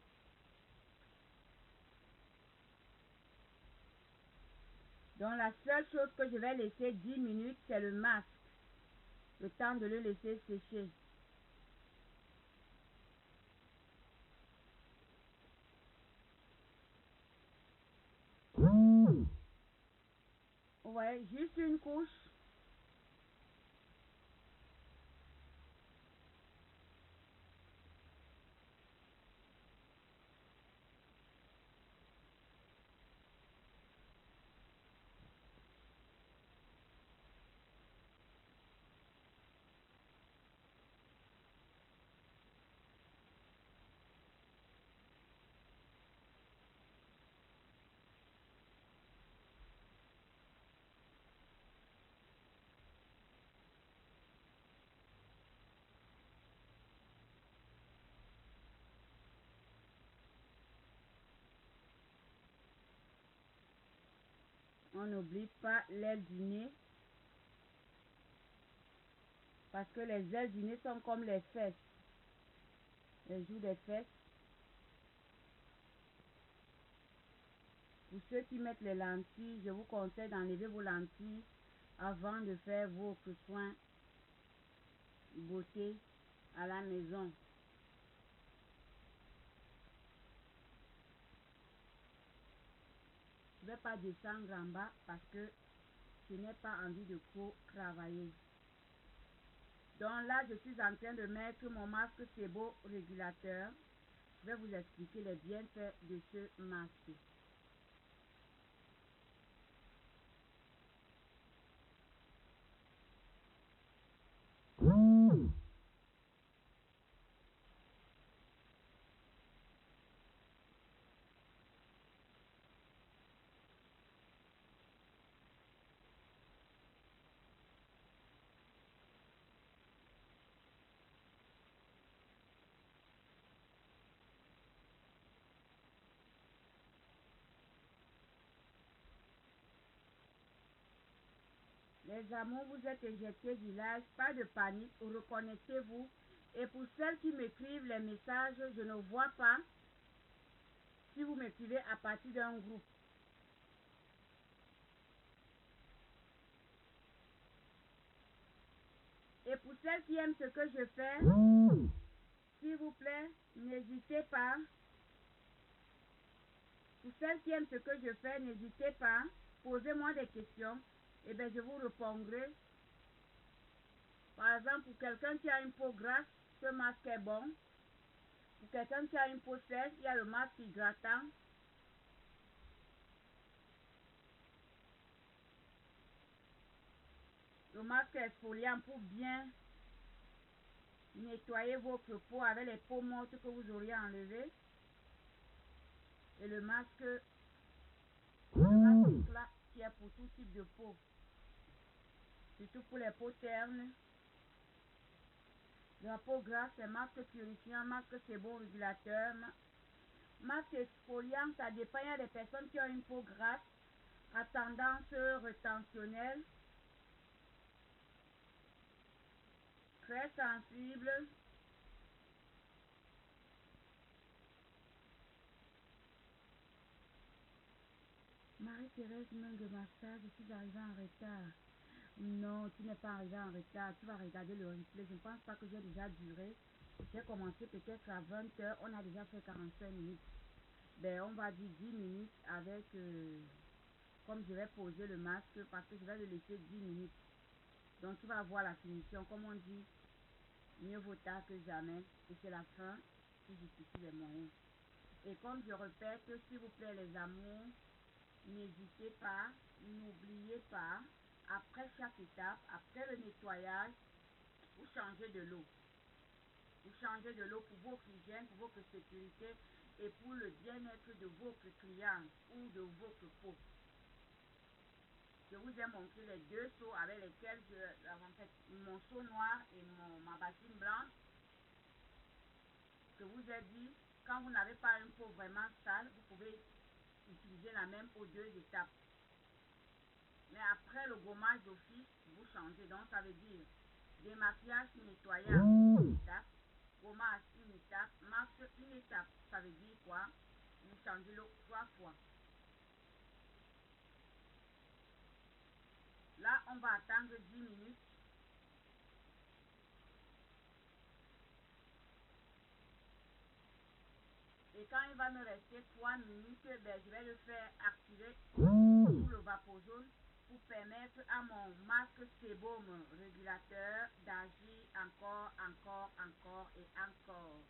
Donc la seule chose que je vais laisser 10 minutes, c'est le masque. Le temps de le laisser sécher. Ouais, juste une couche. On n'oublie pas l'aile du nez. Parce que les ailes du nez sont comme les fesses. Les joues des fesses. Pour ceux qui mettent les lentilles, je vous conseille d'enlever vos lentilles avant de faire vos soins beauté à la maison. Je ne vais pas descendre en bas parce que je n'ai pas envie de trop travailler. Donc là, je suis en train de mettre mon masque séborégulateur. Je vais vous expliquer les bienfaits de ce masque. Les amours, vous êtes éjectés du live, pas de panique, reconnectez-vous. Et pour celles qui m'écrivent les messages, je ne vois pas si vous m'écrivez à partir d'un groupe. Et pour celles qui aiment ce que je fais, s'il vous plaît, n'hésitez pas. Pour celles qui aiment ce que je fais, n'hésitez pas. Posez-moi des questions. Et bien, je vous répondrai. Par exemple, pour quelqu'un qui a une peau grasse, ce masque est bon. Pour quelqu'un qui a une peau sèche, il y a le masque hydratant. Le masque exfoliant pour bien nettoyer votre peau avec les peaux mortes que vous auriez enlevées. Et le masque là, qui est pour tout type de peau. Surtout pour les peaux ternes. La peau grasse, c'est masque purifiant, masque sébum régulateur, masque exfoliant, ça dépend. Il y a des personnes qui ont une peau grasse à tendance retentionnelle, très sensible. Marie-Thérèse Mung Massage, je suis arrivée en retard. Non, tu n'es pas arrivé en retard. Tu vas regarder le replay. Je ne pense pas que j'ai déjà duré. J'ai commencé peut-être à 20 h. On a déjà fait 45 minutes. Ben, on va dire 10 minutes avec... comme je vais poser le masque parce que je vais le laisser 10 minutes. Donc, tu vas voir la finition. Comme on dit, mieux vaut tard que jamais. Et c'est la fin qui justifie les moyens. Et comme je répète, s'il vous plaît les amours, n'hésitez pas, n'oubliez pas, après chaque étape, après le nettoyage, vous changez de l'eau. Vous changez de l'eau pour votre hygiène, pour votre sécurité et pour le bien-être de votre client ou de votre peau. Je vous ai montré les deux seaux avec lesquels en fait, mon seau noir et ma bassine blanche. Je vous ai dit, quand vous n'avez pas une peau vraiment sale, vous pouvez utiliser la même eau 2 étapes. Mais après le gommage d'office, vous changez. Donc ça veut dire démaquillage, nettoyage, une étape. Gommage, une étape. Masque, une étape. Ça veut dire quoi? Vous changez l'eau 3 fois. Là, on va attendre 10 minutes. Et quand il va me rester 3 minutes, ben, je vais le faire activer sous le vapojaune pour permettre à mon masque sébum régulateur d'agir encore et encore.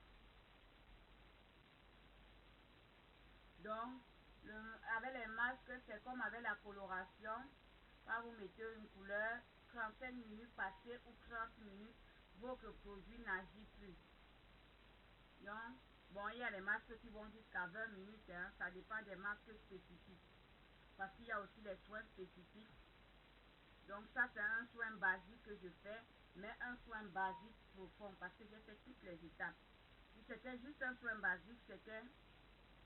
Donc, avec les masques, c'est comme avec la coloration. Quand vous mettez une couleur, 35 minutes passées ou 30 minutes, votre produit n'agit plus. Donc, bon, il y a les masques qui vont jusqu'à 20 minutes, hein, ça dépend des masques spécifiques. Parce qu'il y a aussi les soins spécifiques. Donc ça, c'est un soin basique que je fais, mais un soin basique profond, parce que j'ai fait toutes les étapes. Si c'était juste un soin basique, c'était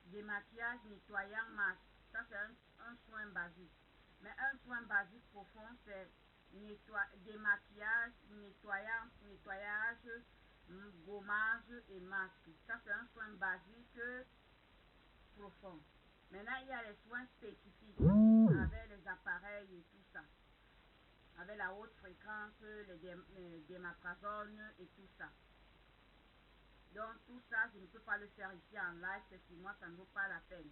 démaquillage, nettoyant, masque. Ça, c'est un soin basique. Mais un soin basique profond, c'est démaquillage, nettoyage, gommage et masque. Ça, c'est un soin basique profond. Maintenant, il y a les soins spécifiques avec les appareils et tout ça. Avec la haute fréquence, les démaprazones et tout ça. Donc, tout ça, je ne peux pas le faire ici en live, c'est sur moi, ça ne vaut pas la peine.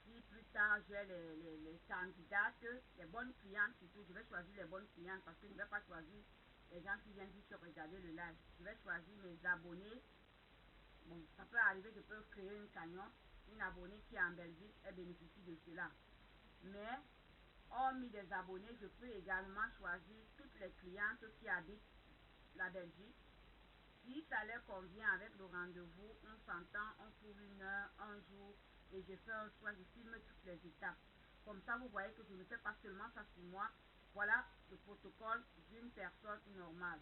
Si plus tard j'ai les candidates, les bonnes clientes surtout, je vais choisir les bonnes clientes parce que je ne vais pas choisir les gens qui viennent juste regarder le live. Je vais choisir mes abonnés. Bon, ça peut arriver, je peux créer une cagnotte. Une abonnée qui est en Belgique, elle bénéficie de cela. Mais, hormis des abonnés, je peux également choisir toutes les clientes qui habitent la Belgique. Si ça leur convient avec le rendez-vous, on s'entend, on trouve une heure, un jour, et je fais un soin, je filme toutes les étapes. Comme ça, vous voyez que je ne fais pas seulement ça sur moi. Voilà le protocole d'une personne normale.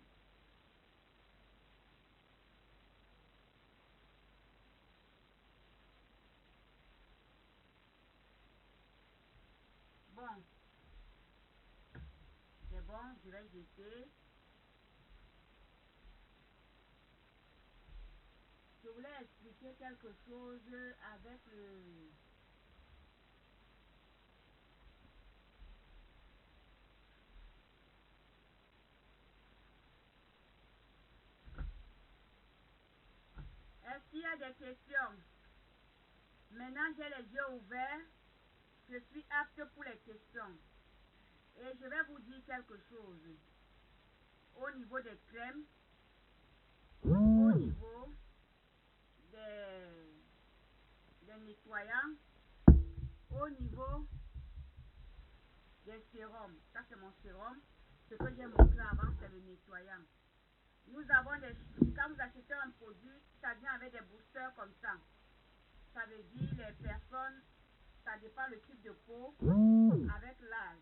Bon, c'est bon. bon, je vais jeter. Je voulais expliquer quelque chose avec le... Est-ce qu'il y a des questions? Maintenant, j'ai les yeux ouverts. Je suis apte pour les questions. Et je vais vous dire quelque chose. Au niveau des crèmes, au niveau des nettoyants, au niveau des sérums. Ça, c'est mon sérum. Ce que j'ai montré avant, c'est le nettoyant. Nous avons des... Quand vous achetez un produit, ça vient avec des boosters comme ça. Ça veut dire les personnes, ça dépend le type de peau avec l'âge.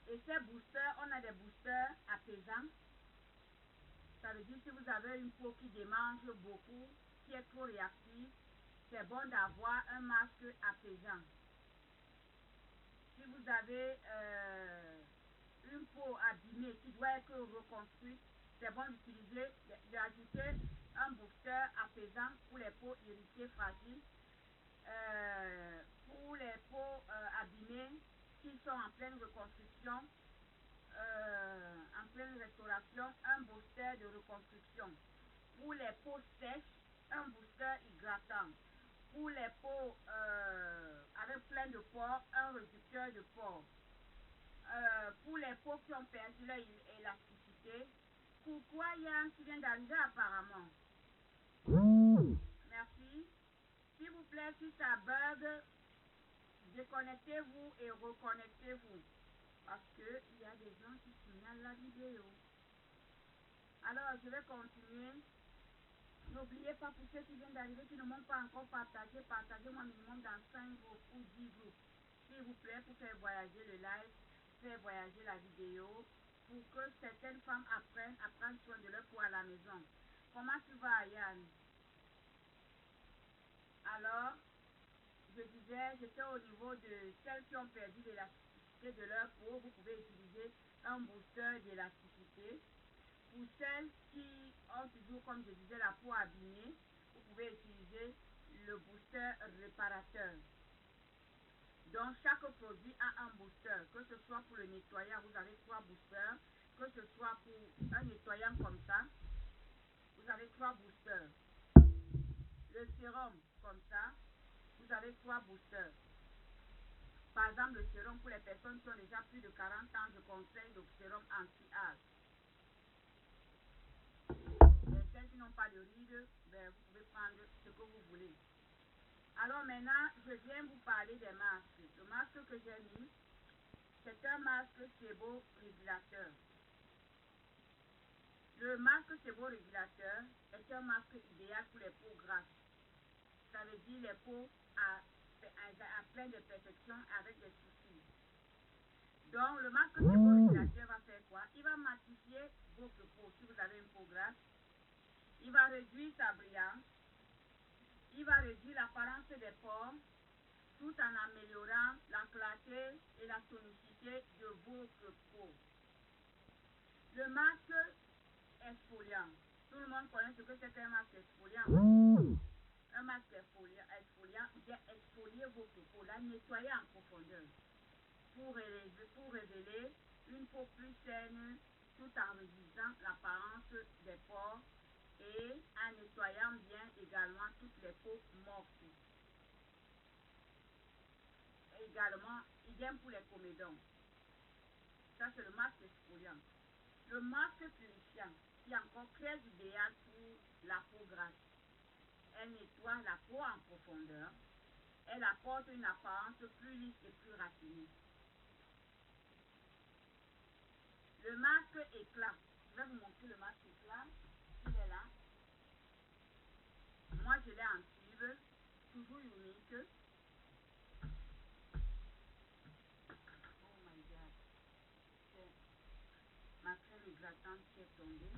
Et ces boosters, on a des boosters apaisants. Ça veut dire si vous avez une peau qui démange beaucoup, qui est trop réactive, c'est bon d'avoir un masque apaisant. Si vous avez une peau abîmée qui doit être reconstruite, c'est bon d'ajouter un booster apaisant pour les peaux irritées, fragiles. Pour les peaux abîmées qui sont en pleine reconstruction, en pleine restauration, un booster de reconstruction. Pour les peaux sèches, un booster hydratant. Pour les peaux avec plein de pores, un réducteur de pores. Pour les peaux qui ont perdu leur élasticité. Pourquoi il y a un qui vient d'arriver apparemment? Merci. S'il vous plaît, si ça bug, déconnectez-vous et reconnectez-vous. Parce qu'il y a des gens qui signalent la vidéo. Alors, je vais continuer. N'oubliez pas, pour ceux qui viennent d'arriver, qui ne m'ont pas encore partagé, partagez-moi minimum dans 5 groupes ou 10 groupes. S'il vous plaît, pour faire voyager le live, faire voyager la vidéo, pour que certaines femmes apprennent à prendre soin de leur peau à la maison. Comment tu vas, Yann? Alors, je disais, j'étais au niveau de celles qui ont perdu l'élasticité de leur peau. Vous pouvez utiliser un booster d'élasticité. Pour celles qui ont toujours, comme je disais, la peau abîmée, vous pouvez utiliser le booster réparateur. Donc, chaque produit a un booster. Que ce soit pour le nettoyant, vous avez 3 boosters. Que ce soit pour un nettoyant comme ça, vous avez 3 boosters. Le sérum, comme ça, vous avez 3 boosters. Par exemple, le sérum pour les personnes qui ont déjà plus de 40 ans, je conseille le sérum anti-âge. Celles qui n'ont pas de rides, ben, vous pouvez prendre ce que vous voulez. Alors maintenant, je viens vous parler des masques. Le masque que j'ai mis, c'est un masque séborégulateur. Le masque séborégulateur est un masque idéal pour les peaux grasses. Ça veut dire les peaux à plein de perfection avec des soucis. Donc, le masque séborégulateur va faire quoi? Il va matifier votre peau si vous avez une peau grasse. Il va réduire sa brillance. Il va réduire l'apparence des pores tout en améliorant la clarté et la tonicité de votre peau. Le masque exfoliant. Tout le monde connaît ce que c'est qu'un masque exfoliant. Un masque exfoliant vient exfolier votre peau, la nettoyer en profondeur pour révéler une peau plus saine tout en réduisant l'apparence des pores et en nettoyant bien également toutes les peaux mortes. Également, idem pour les comédons. Ça, c'est le masque exfoliant. Le masque purifiant, qui est encore très idéal pour la peau grasse. Elle nettoie la peau en profondeur. Elle apporte une apparence plus lisse et plus raffinée. Le masque éclat. Je vais vous montrer le masque éclat. Il est là. Moi, je l'ai en tube. Toujours unique. Oh my God. C'est ma crème hydratante qui est tombée.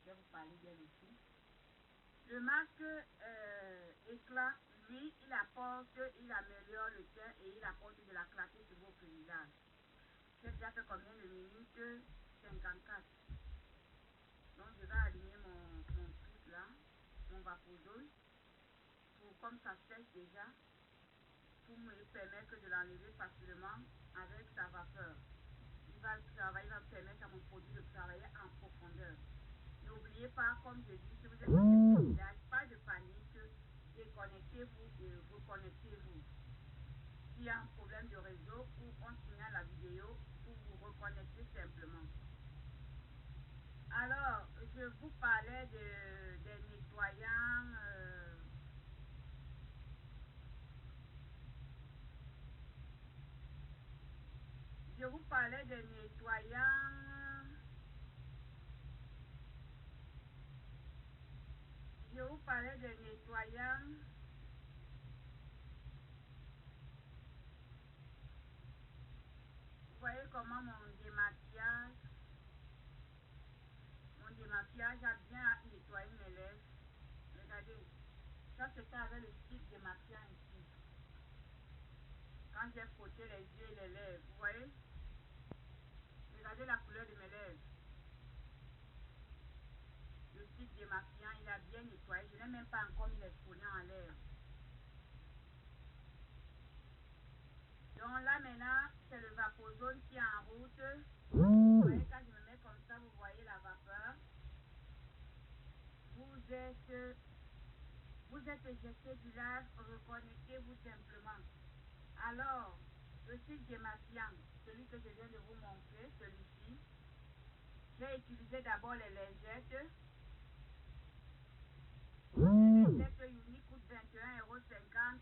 Je vais vous parler d'elle aussi. Le masque éclat, lui, il apporte apporte, il améliore le teint et il apporte de la clarté sur votre visage. J'ai déjà fait combien de minutes? 54. Donc je vais allumer mon truc là, mon vaposeau, pour comme ça sèche déjà, pour me permettre de l'enlever facilement avec sa vapeur. Il va me permettre à mon produit de travailler en profondeur. N'oubliez pas, comme je dis, si vous êtes dans ce village, pas de panique, déconnectez-vous et reconnectez-vous. S'il y a un problème de réseau, ou on signale la vidéo, ou vous reconnectez simplement. Alors, je vous parlais des nettoyants. Je vous parlais des nettoyants. Je vous parlais des nettoyants. Vous voyez comment mon démaquillage a bien nettoyé mes lèvres. Regardez, ça c'était avec le stick démaquillant ici. Quand j'ai frotté les yeux et les lèvres, vous voyez? Regardez la couleur de mes lèvres. Le stick démaquillant, il a bien nettoyé. Je n'ai même pas encore mis l'exfoliant en lèvres. Donc là maintenant, c'est le vaporzone qui est en route. Vous voyez, quand je me mets comme ça, vous voyez la vapeur. Vous êtes éjecté du live, reconnectez-vous simplement. Alors, le stick démaquillant, celui que je viens de vous montrer, celui-ci, j'ai utilisé d'abord les lingettes. Les lingettes uniques coûtent 21,50 €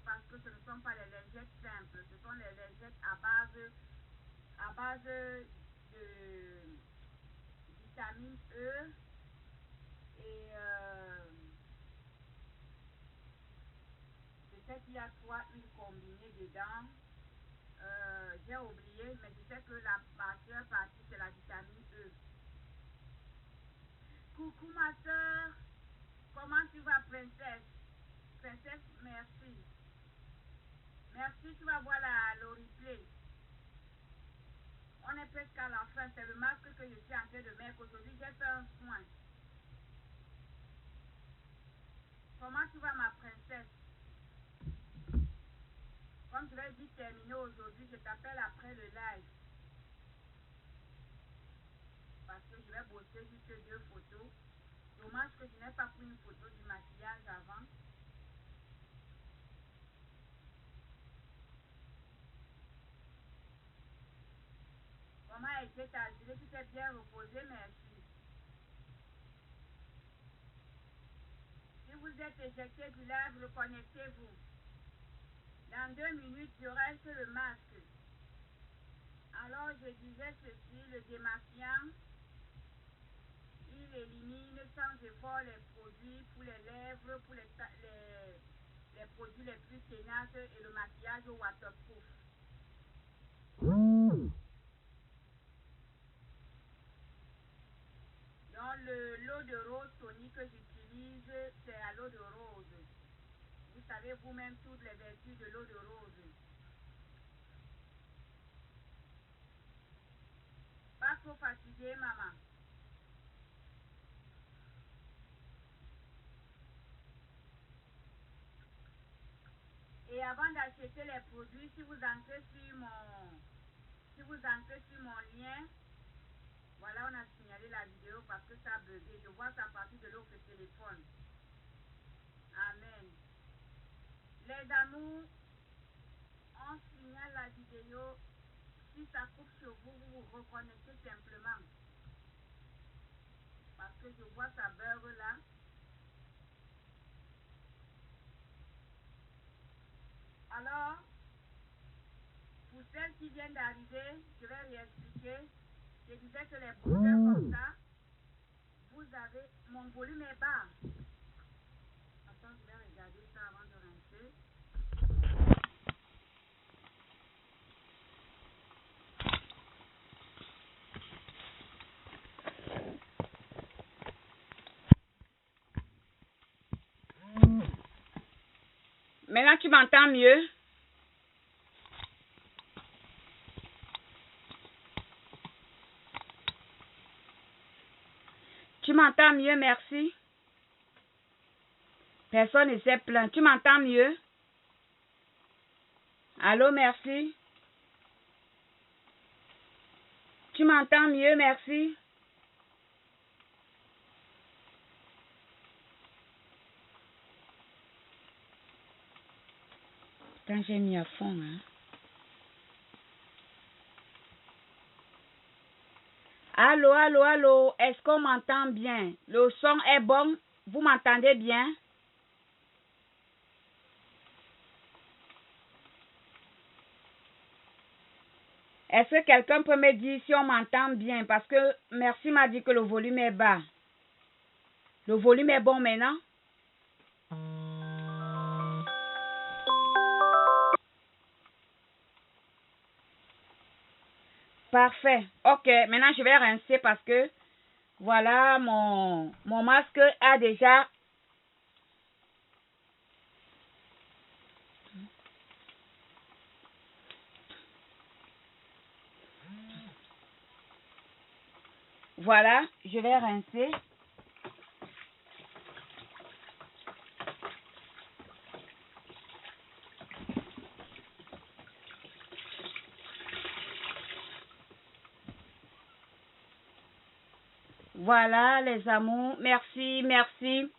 parce que ce ne sont pas les lingettes simples, ce sont les lingettes à base de vitamine E et peut-être qu'il y a 3 huiles combinées dedans. J'ai oublié, mais je sais que la majeure partie c'est la vitamine E. Coucou ma soeur, comment tu vas princesse? Princesse, merci. Merci, tu vas voir le replay. On est presque à la fin, c'est le masque que je suis en train de mettre. Aujourd'hui, j'ai fait un soin. Comment tu vas ma princesse? Comme je vais vite terminer aujourd'hui, je t'appelle après le live. Parce que je vais bosser juste 2 photos. Dommage que je n'ai pas pris une photo du maquillage avant. Comment a été ta journée? Tu t'es bien reposé, merci. Si vous êtes éjecté du live, reconnectez-vous. Dans 2 minutes, je reste le masque. Alors, je disais ceci, le démaquillant, il élimine sans effort les produits pour les lèvres, pour les produits les plus tenaces et le maquillage waterproof. Donc, l'eau de rose tonique que j'utilise, c'est à l'eau de rose. Vous savez vous-même toutes les vertus de l'eau de rose. Pas trop fatigué, maman. Et avant d'acheter les produits, si vous entrez sur mon lien, voilà, on a signalé la vidéo parce que ça a bugué. Je vois ça à partir de l'autre téléphone. Amen. Les amours, on signale la vidéo. Si ça coupe sur vous, vous vous reconnectez simplement. Parce que je vois ça bug là. Alors, pour celles qui viennent d'arriver, je vais réexpliquer. Je disais que les boosters comme ça, vous avez... Mon volume est bas. Attends, je vais regarder ça avant de rentrer. Maintenant, tu m'entends mieux? Tu m'entends mieux, merci. Personne ne s'est plaint. Tu m'entends mieux? Allô, merci. Tu m'entends mieux, merci. Putain, j'ai mis à fond, hein. Allô, allô, allô. Est-ce qu'on m'entend bien? Le son est bon? Vous m'entendez bien? Est-ce que quelqu'un peut me dire si on m'entend bien? Parce que Merci m'a dit que le volume est bas. Le volume est bon maintenant? Parfait. Ok, maintenant je vais rincer parce que voilà, mon masque a déjà... Voilà, je vais rincer. Voilà, les amours. Merci, merci.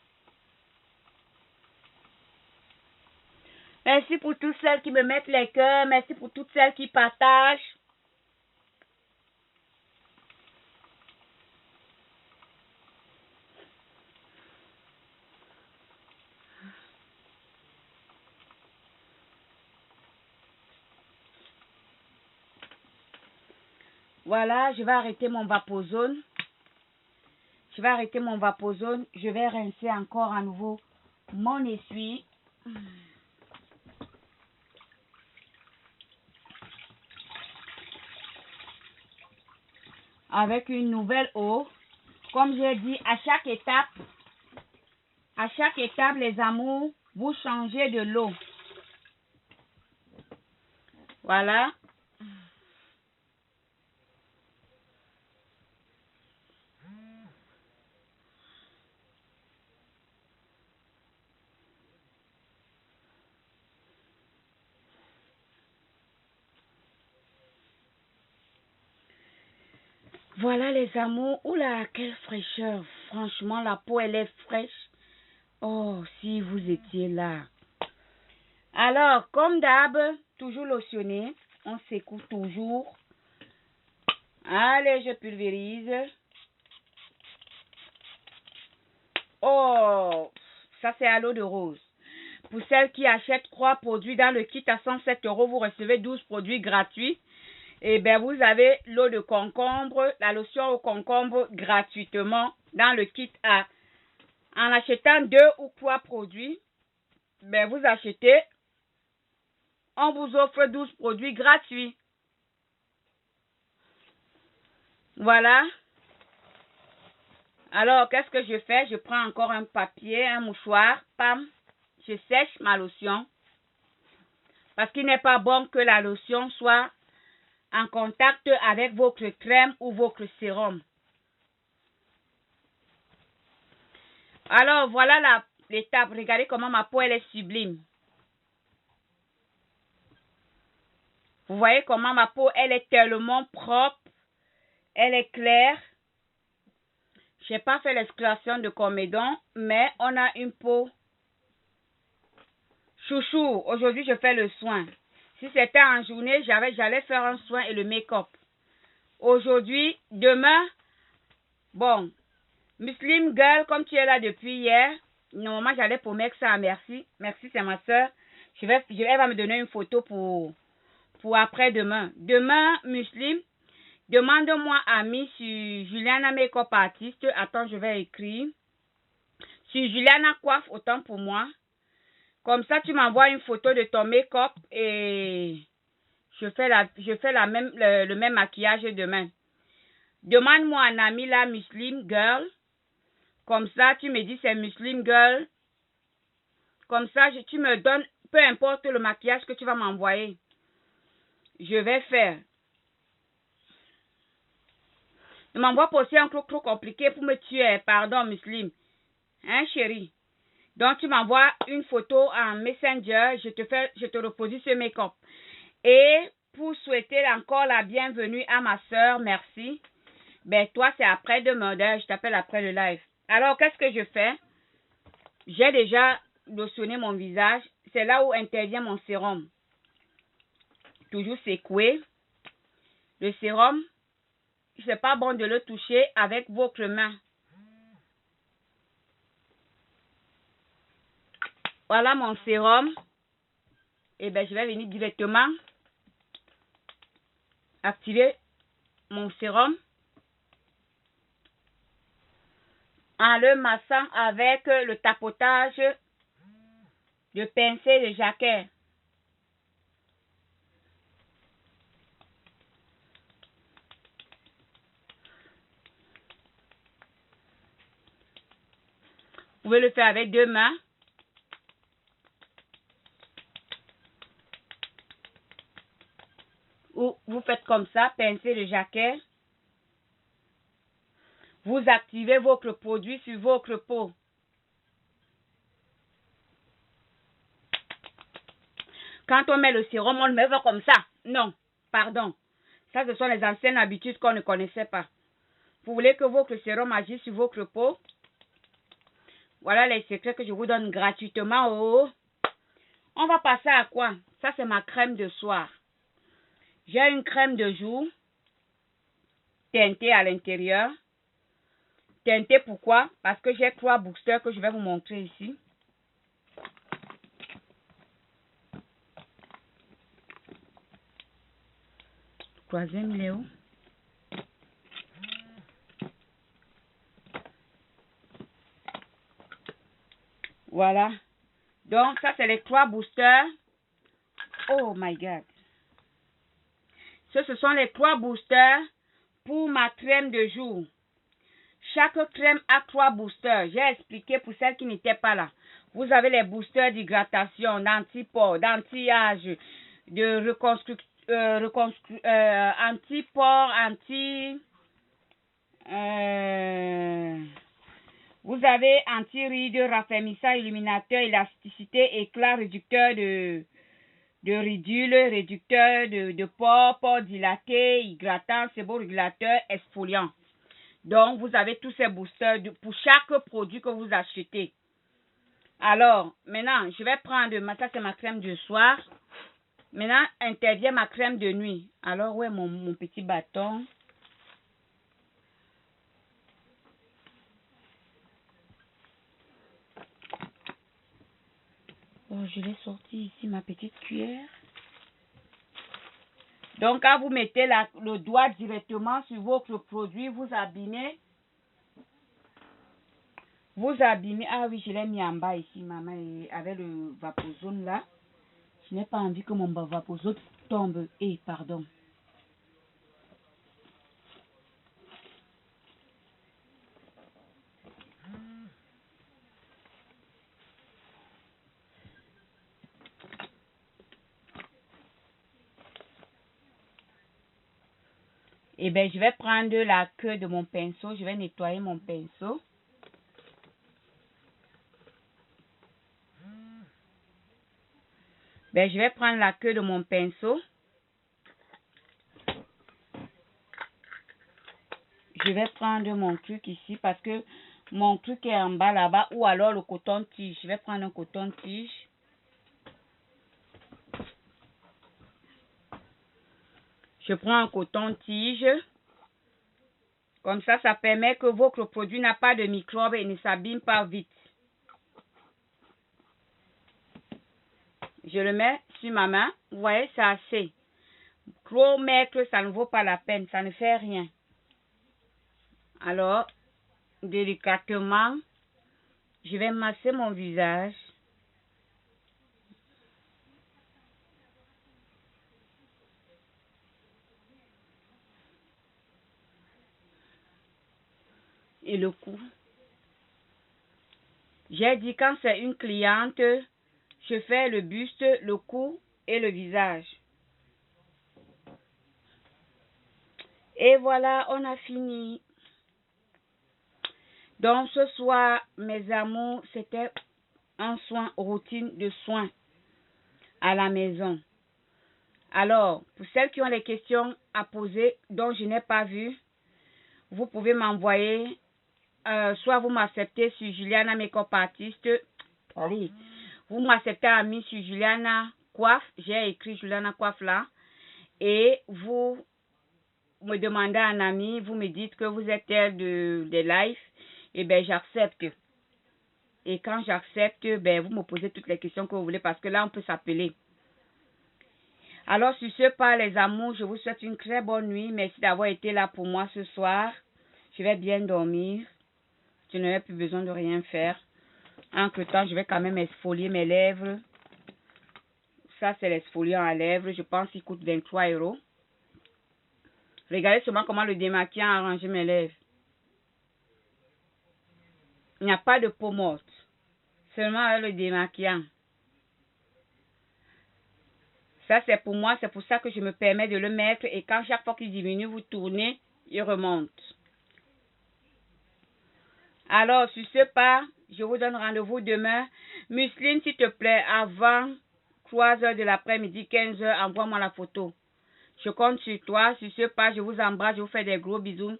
Merci pour toutes celles qui me mettent les cœurs. Merci pour toutes celles qui partagent. Voilà, je vais arrêter mon vaporzone. Je vais arrêter mon vaporzone. Je vais rincer encore à nouveau mon essuie. Avec une nouvelle eau. Comme j'ai dit, à chaque étape, les amours, vous changez de l'eau. Voilà. Voilà les amours. Oula, quelle fraîcheur. Franchement, la peau, elle est fraîche. Oh, si vous étiez là. Alors, comme d'hab, toujours lotionné. On secoue toujours. Allez, je pulvérise. Oh, ça c'est à l'eau de rose. Pour celles qui achètent 3 produits dans le kit à 107 €, vous recevez 12 produits gratuits. Et bien, vous avez l'eau de concombre, la lotion au concombre gratuitement dans le kit A. En achetant 2 ou 3 produits, ben vous achetez, on vous offre 12 produits gratuits. Voilà. Alors, qu'est-ce que je fais? Je prends encore un papier, un mouchoir, pam, je sèche ma lotion. Parce qu'il n'est pas bon que la lotion soit en contact avec votre crème ou votre sérum. Alors, voilà l'étape. Regardez comment ma peau, elle est sublime. Vous voyez comment ma peau, elle est tellement propre. Elle est claire. Je n'ai pas fait l'extraction de comédon, mais on a une peau chouchou. Aujourd'hui, je fais le soin. Si c'était en journée, j'allais faire un soin et le make-up. Aujourd'hui, demain, bon, Muslim Girl, comme tu es là depuis hier, normalement, j'allais promettre ça à Merci. Merci, c'est ma soeur. Elle va me donner une photo pour après-demain. Demain, Muslim, demande-moi ami sur Juliana Makeup Artist. Attends, je vais écrire. Sur Juliana Coiffe, autant pour moi. Comme ça, tu m'envoies une photo de ton make-up et je fais le même maquillage demain. Demande-moi un ami la Muslim Girl. Comme ça, tu me dis c'est Muslim Girl. Comme ça, tu me donnes peu importe le maquillage que tu vas m'envoyer, je vais faire. Ne m'envoie pas aussi un truc trop compliqué pour me tuer. Pardon, Muslim. Hein, chérie? Donc, tu m'envoies une photo en Messenger. Je te reproduis ce make-up. Et pour souhaiter encore la bienvenue à ma soeur, merci. Ben, toi, c'est après-demain. Je t'appelle après le live. Alors, qu'est-ce que je fais? J'ai déjà lotionné mon visage. C'est là où intervient mon sérum. Toujours secoué. Le sérum, c'est pas bon de le toucher avec votre main. Voilà mon sérum. Et bien, je vais venir directement activer mon sérum en le massant avec le tapotage de pincée de Jacquet. Vous pouvez le faire avec deux mains. Ou vous faites comme ça, pincée de Jacquet. Vous activez votre produit sur votre peau. Quand on met le sérum, on le met comme ça. Non, pardon. Ça, ce sont les anciennes habitudes qu'on ne connaissait pas. Vous voulez que votre sérum agisse sur votre peau? Voilà les secrets que je vous donne gratuitement. Oh. On va passer à quoi? Ça, c'est ma crème de soir. J'ai une crème de jour teintée à l'intérieur. Teintée pourquoi? Parce que j'ai 3 boosters que je vais vous montrer ici. Troisième Léo. Voilà. Donc, ça, c'est les 3 boosters. Oh my God. Ce sont les 3 boosters pour ma crème de jour. Chaque crème a 3 boosters. J'ai expliqué pour celles qui n'étaient pas là. Vous avez les boosters d'hydratation, d'anti-pores, d'anti-âge, de anti-pores, vous avez anti-rides, raffermissant, illuminateur, élasticité, éclat, réducteur de ridules, réducteur de pores, pores dilatés, hydratant, séborégulateur, exfoliant. Donc, vous avez tous ces boosters pour chaque produit que vous achetez. Alors, maintenant, je vais prendre, ça c'est ma crème du soir. Maintenant, intervient ma crème de nuit. Alors, ouais, mon petit bâton. Oh, je l'ai sorti ici, ma petite cuillère. Donc, quand vous mettez le doigt directement sur votre produit, vous abîmez. Ah oui, je l'ai mis en bas ici, maman, avec le vaposone là. Je n'ai pas envie que mon vaposone tombe. Pardon. Eh bien, je vais prendre la queue de mon pinceau. Je vais nettoyer mon pinceau. Ben, je vais prendre la queue de mon pinceau. Je vais prendre mon truc ici parce que mon truc est en bas là-bas. Ou alors le coton-tige. Je vais prendre un coton-tige. Je prends un coton-tige. Comme ça, ça permet que votre produit n'a pas de microbes et ne s'abîme pas vite. Je le mets sur ma main. Vous voyez, c'est assez. Trop mettre, ça ne vaut pas la peine. Ça ne fait rien. Alors, délicatement, je vais masser mon visage. Et le cou. J'ai dit quand c'est une cliente, Je fais le buste, le cou et le visage. Et voilà, on a fini. Donc ce soir, mes amours, c'était un soin, routine de soins à la maison. Alors, pour celles qui ont des questions à poser dont je n'ai pas vu, vous pouvez m'envoyer, soit vous m'acceptez sur Juliana Makeup Artist, vous m'acceptez ami sur Juliana Coiffe, j'ai écrit Juliana Coiffe là, et vous me demandez un ami, vous me dites que vous êtes des lives, et bien j'accepte. Et quand j'accepte, ben vous me posez toutes les questions que vous voulez parce que là on peut s'appeler. Alors sur ce, par les amours, je vous souhaite une très bonne nuit. Merci d'avoir été là pour moi ce soir. Je vais bien dormir. Je n'aurai plus besoin de rien faire. Entre temps, je vais quand même exfolier mes lèvres. Ça, c'est l'exfoliant à lèvres. Je pense qu'il coûte 23 €. Regardez seulement comment le démaquillant a arrangé mes lèvres. Il n'y a pas de peau morte. Seulement avec le démaquillant. Ça, c'est pour moi. C'est pour ça que je me permets de le mettre. Et quand chaque fois qu'il diminue, vous tournez, il remonte. Alors, sur ce pas, je vous donne rendez-vous demain. Musline, s'il te plaît, avant 3 h de l'après-midi, 15 h, envoie-moi la photo. Je compte sur toi. Sur ce pas, je vous embrasse, je vous fais des gros bisous.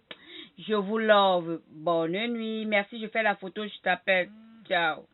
Je vous love. Bonne nuit. Merci, je fais la photo, je t'appelle. Ciao.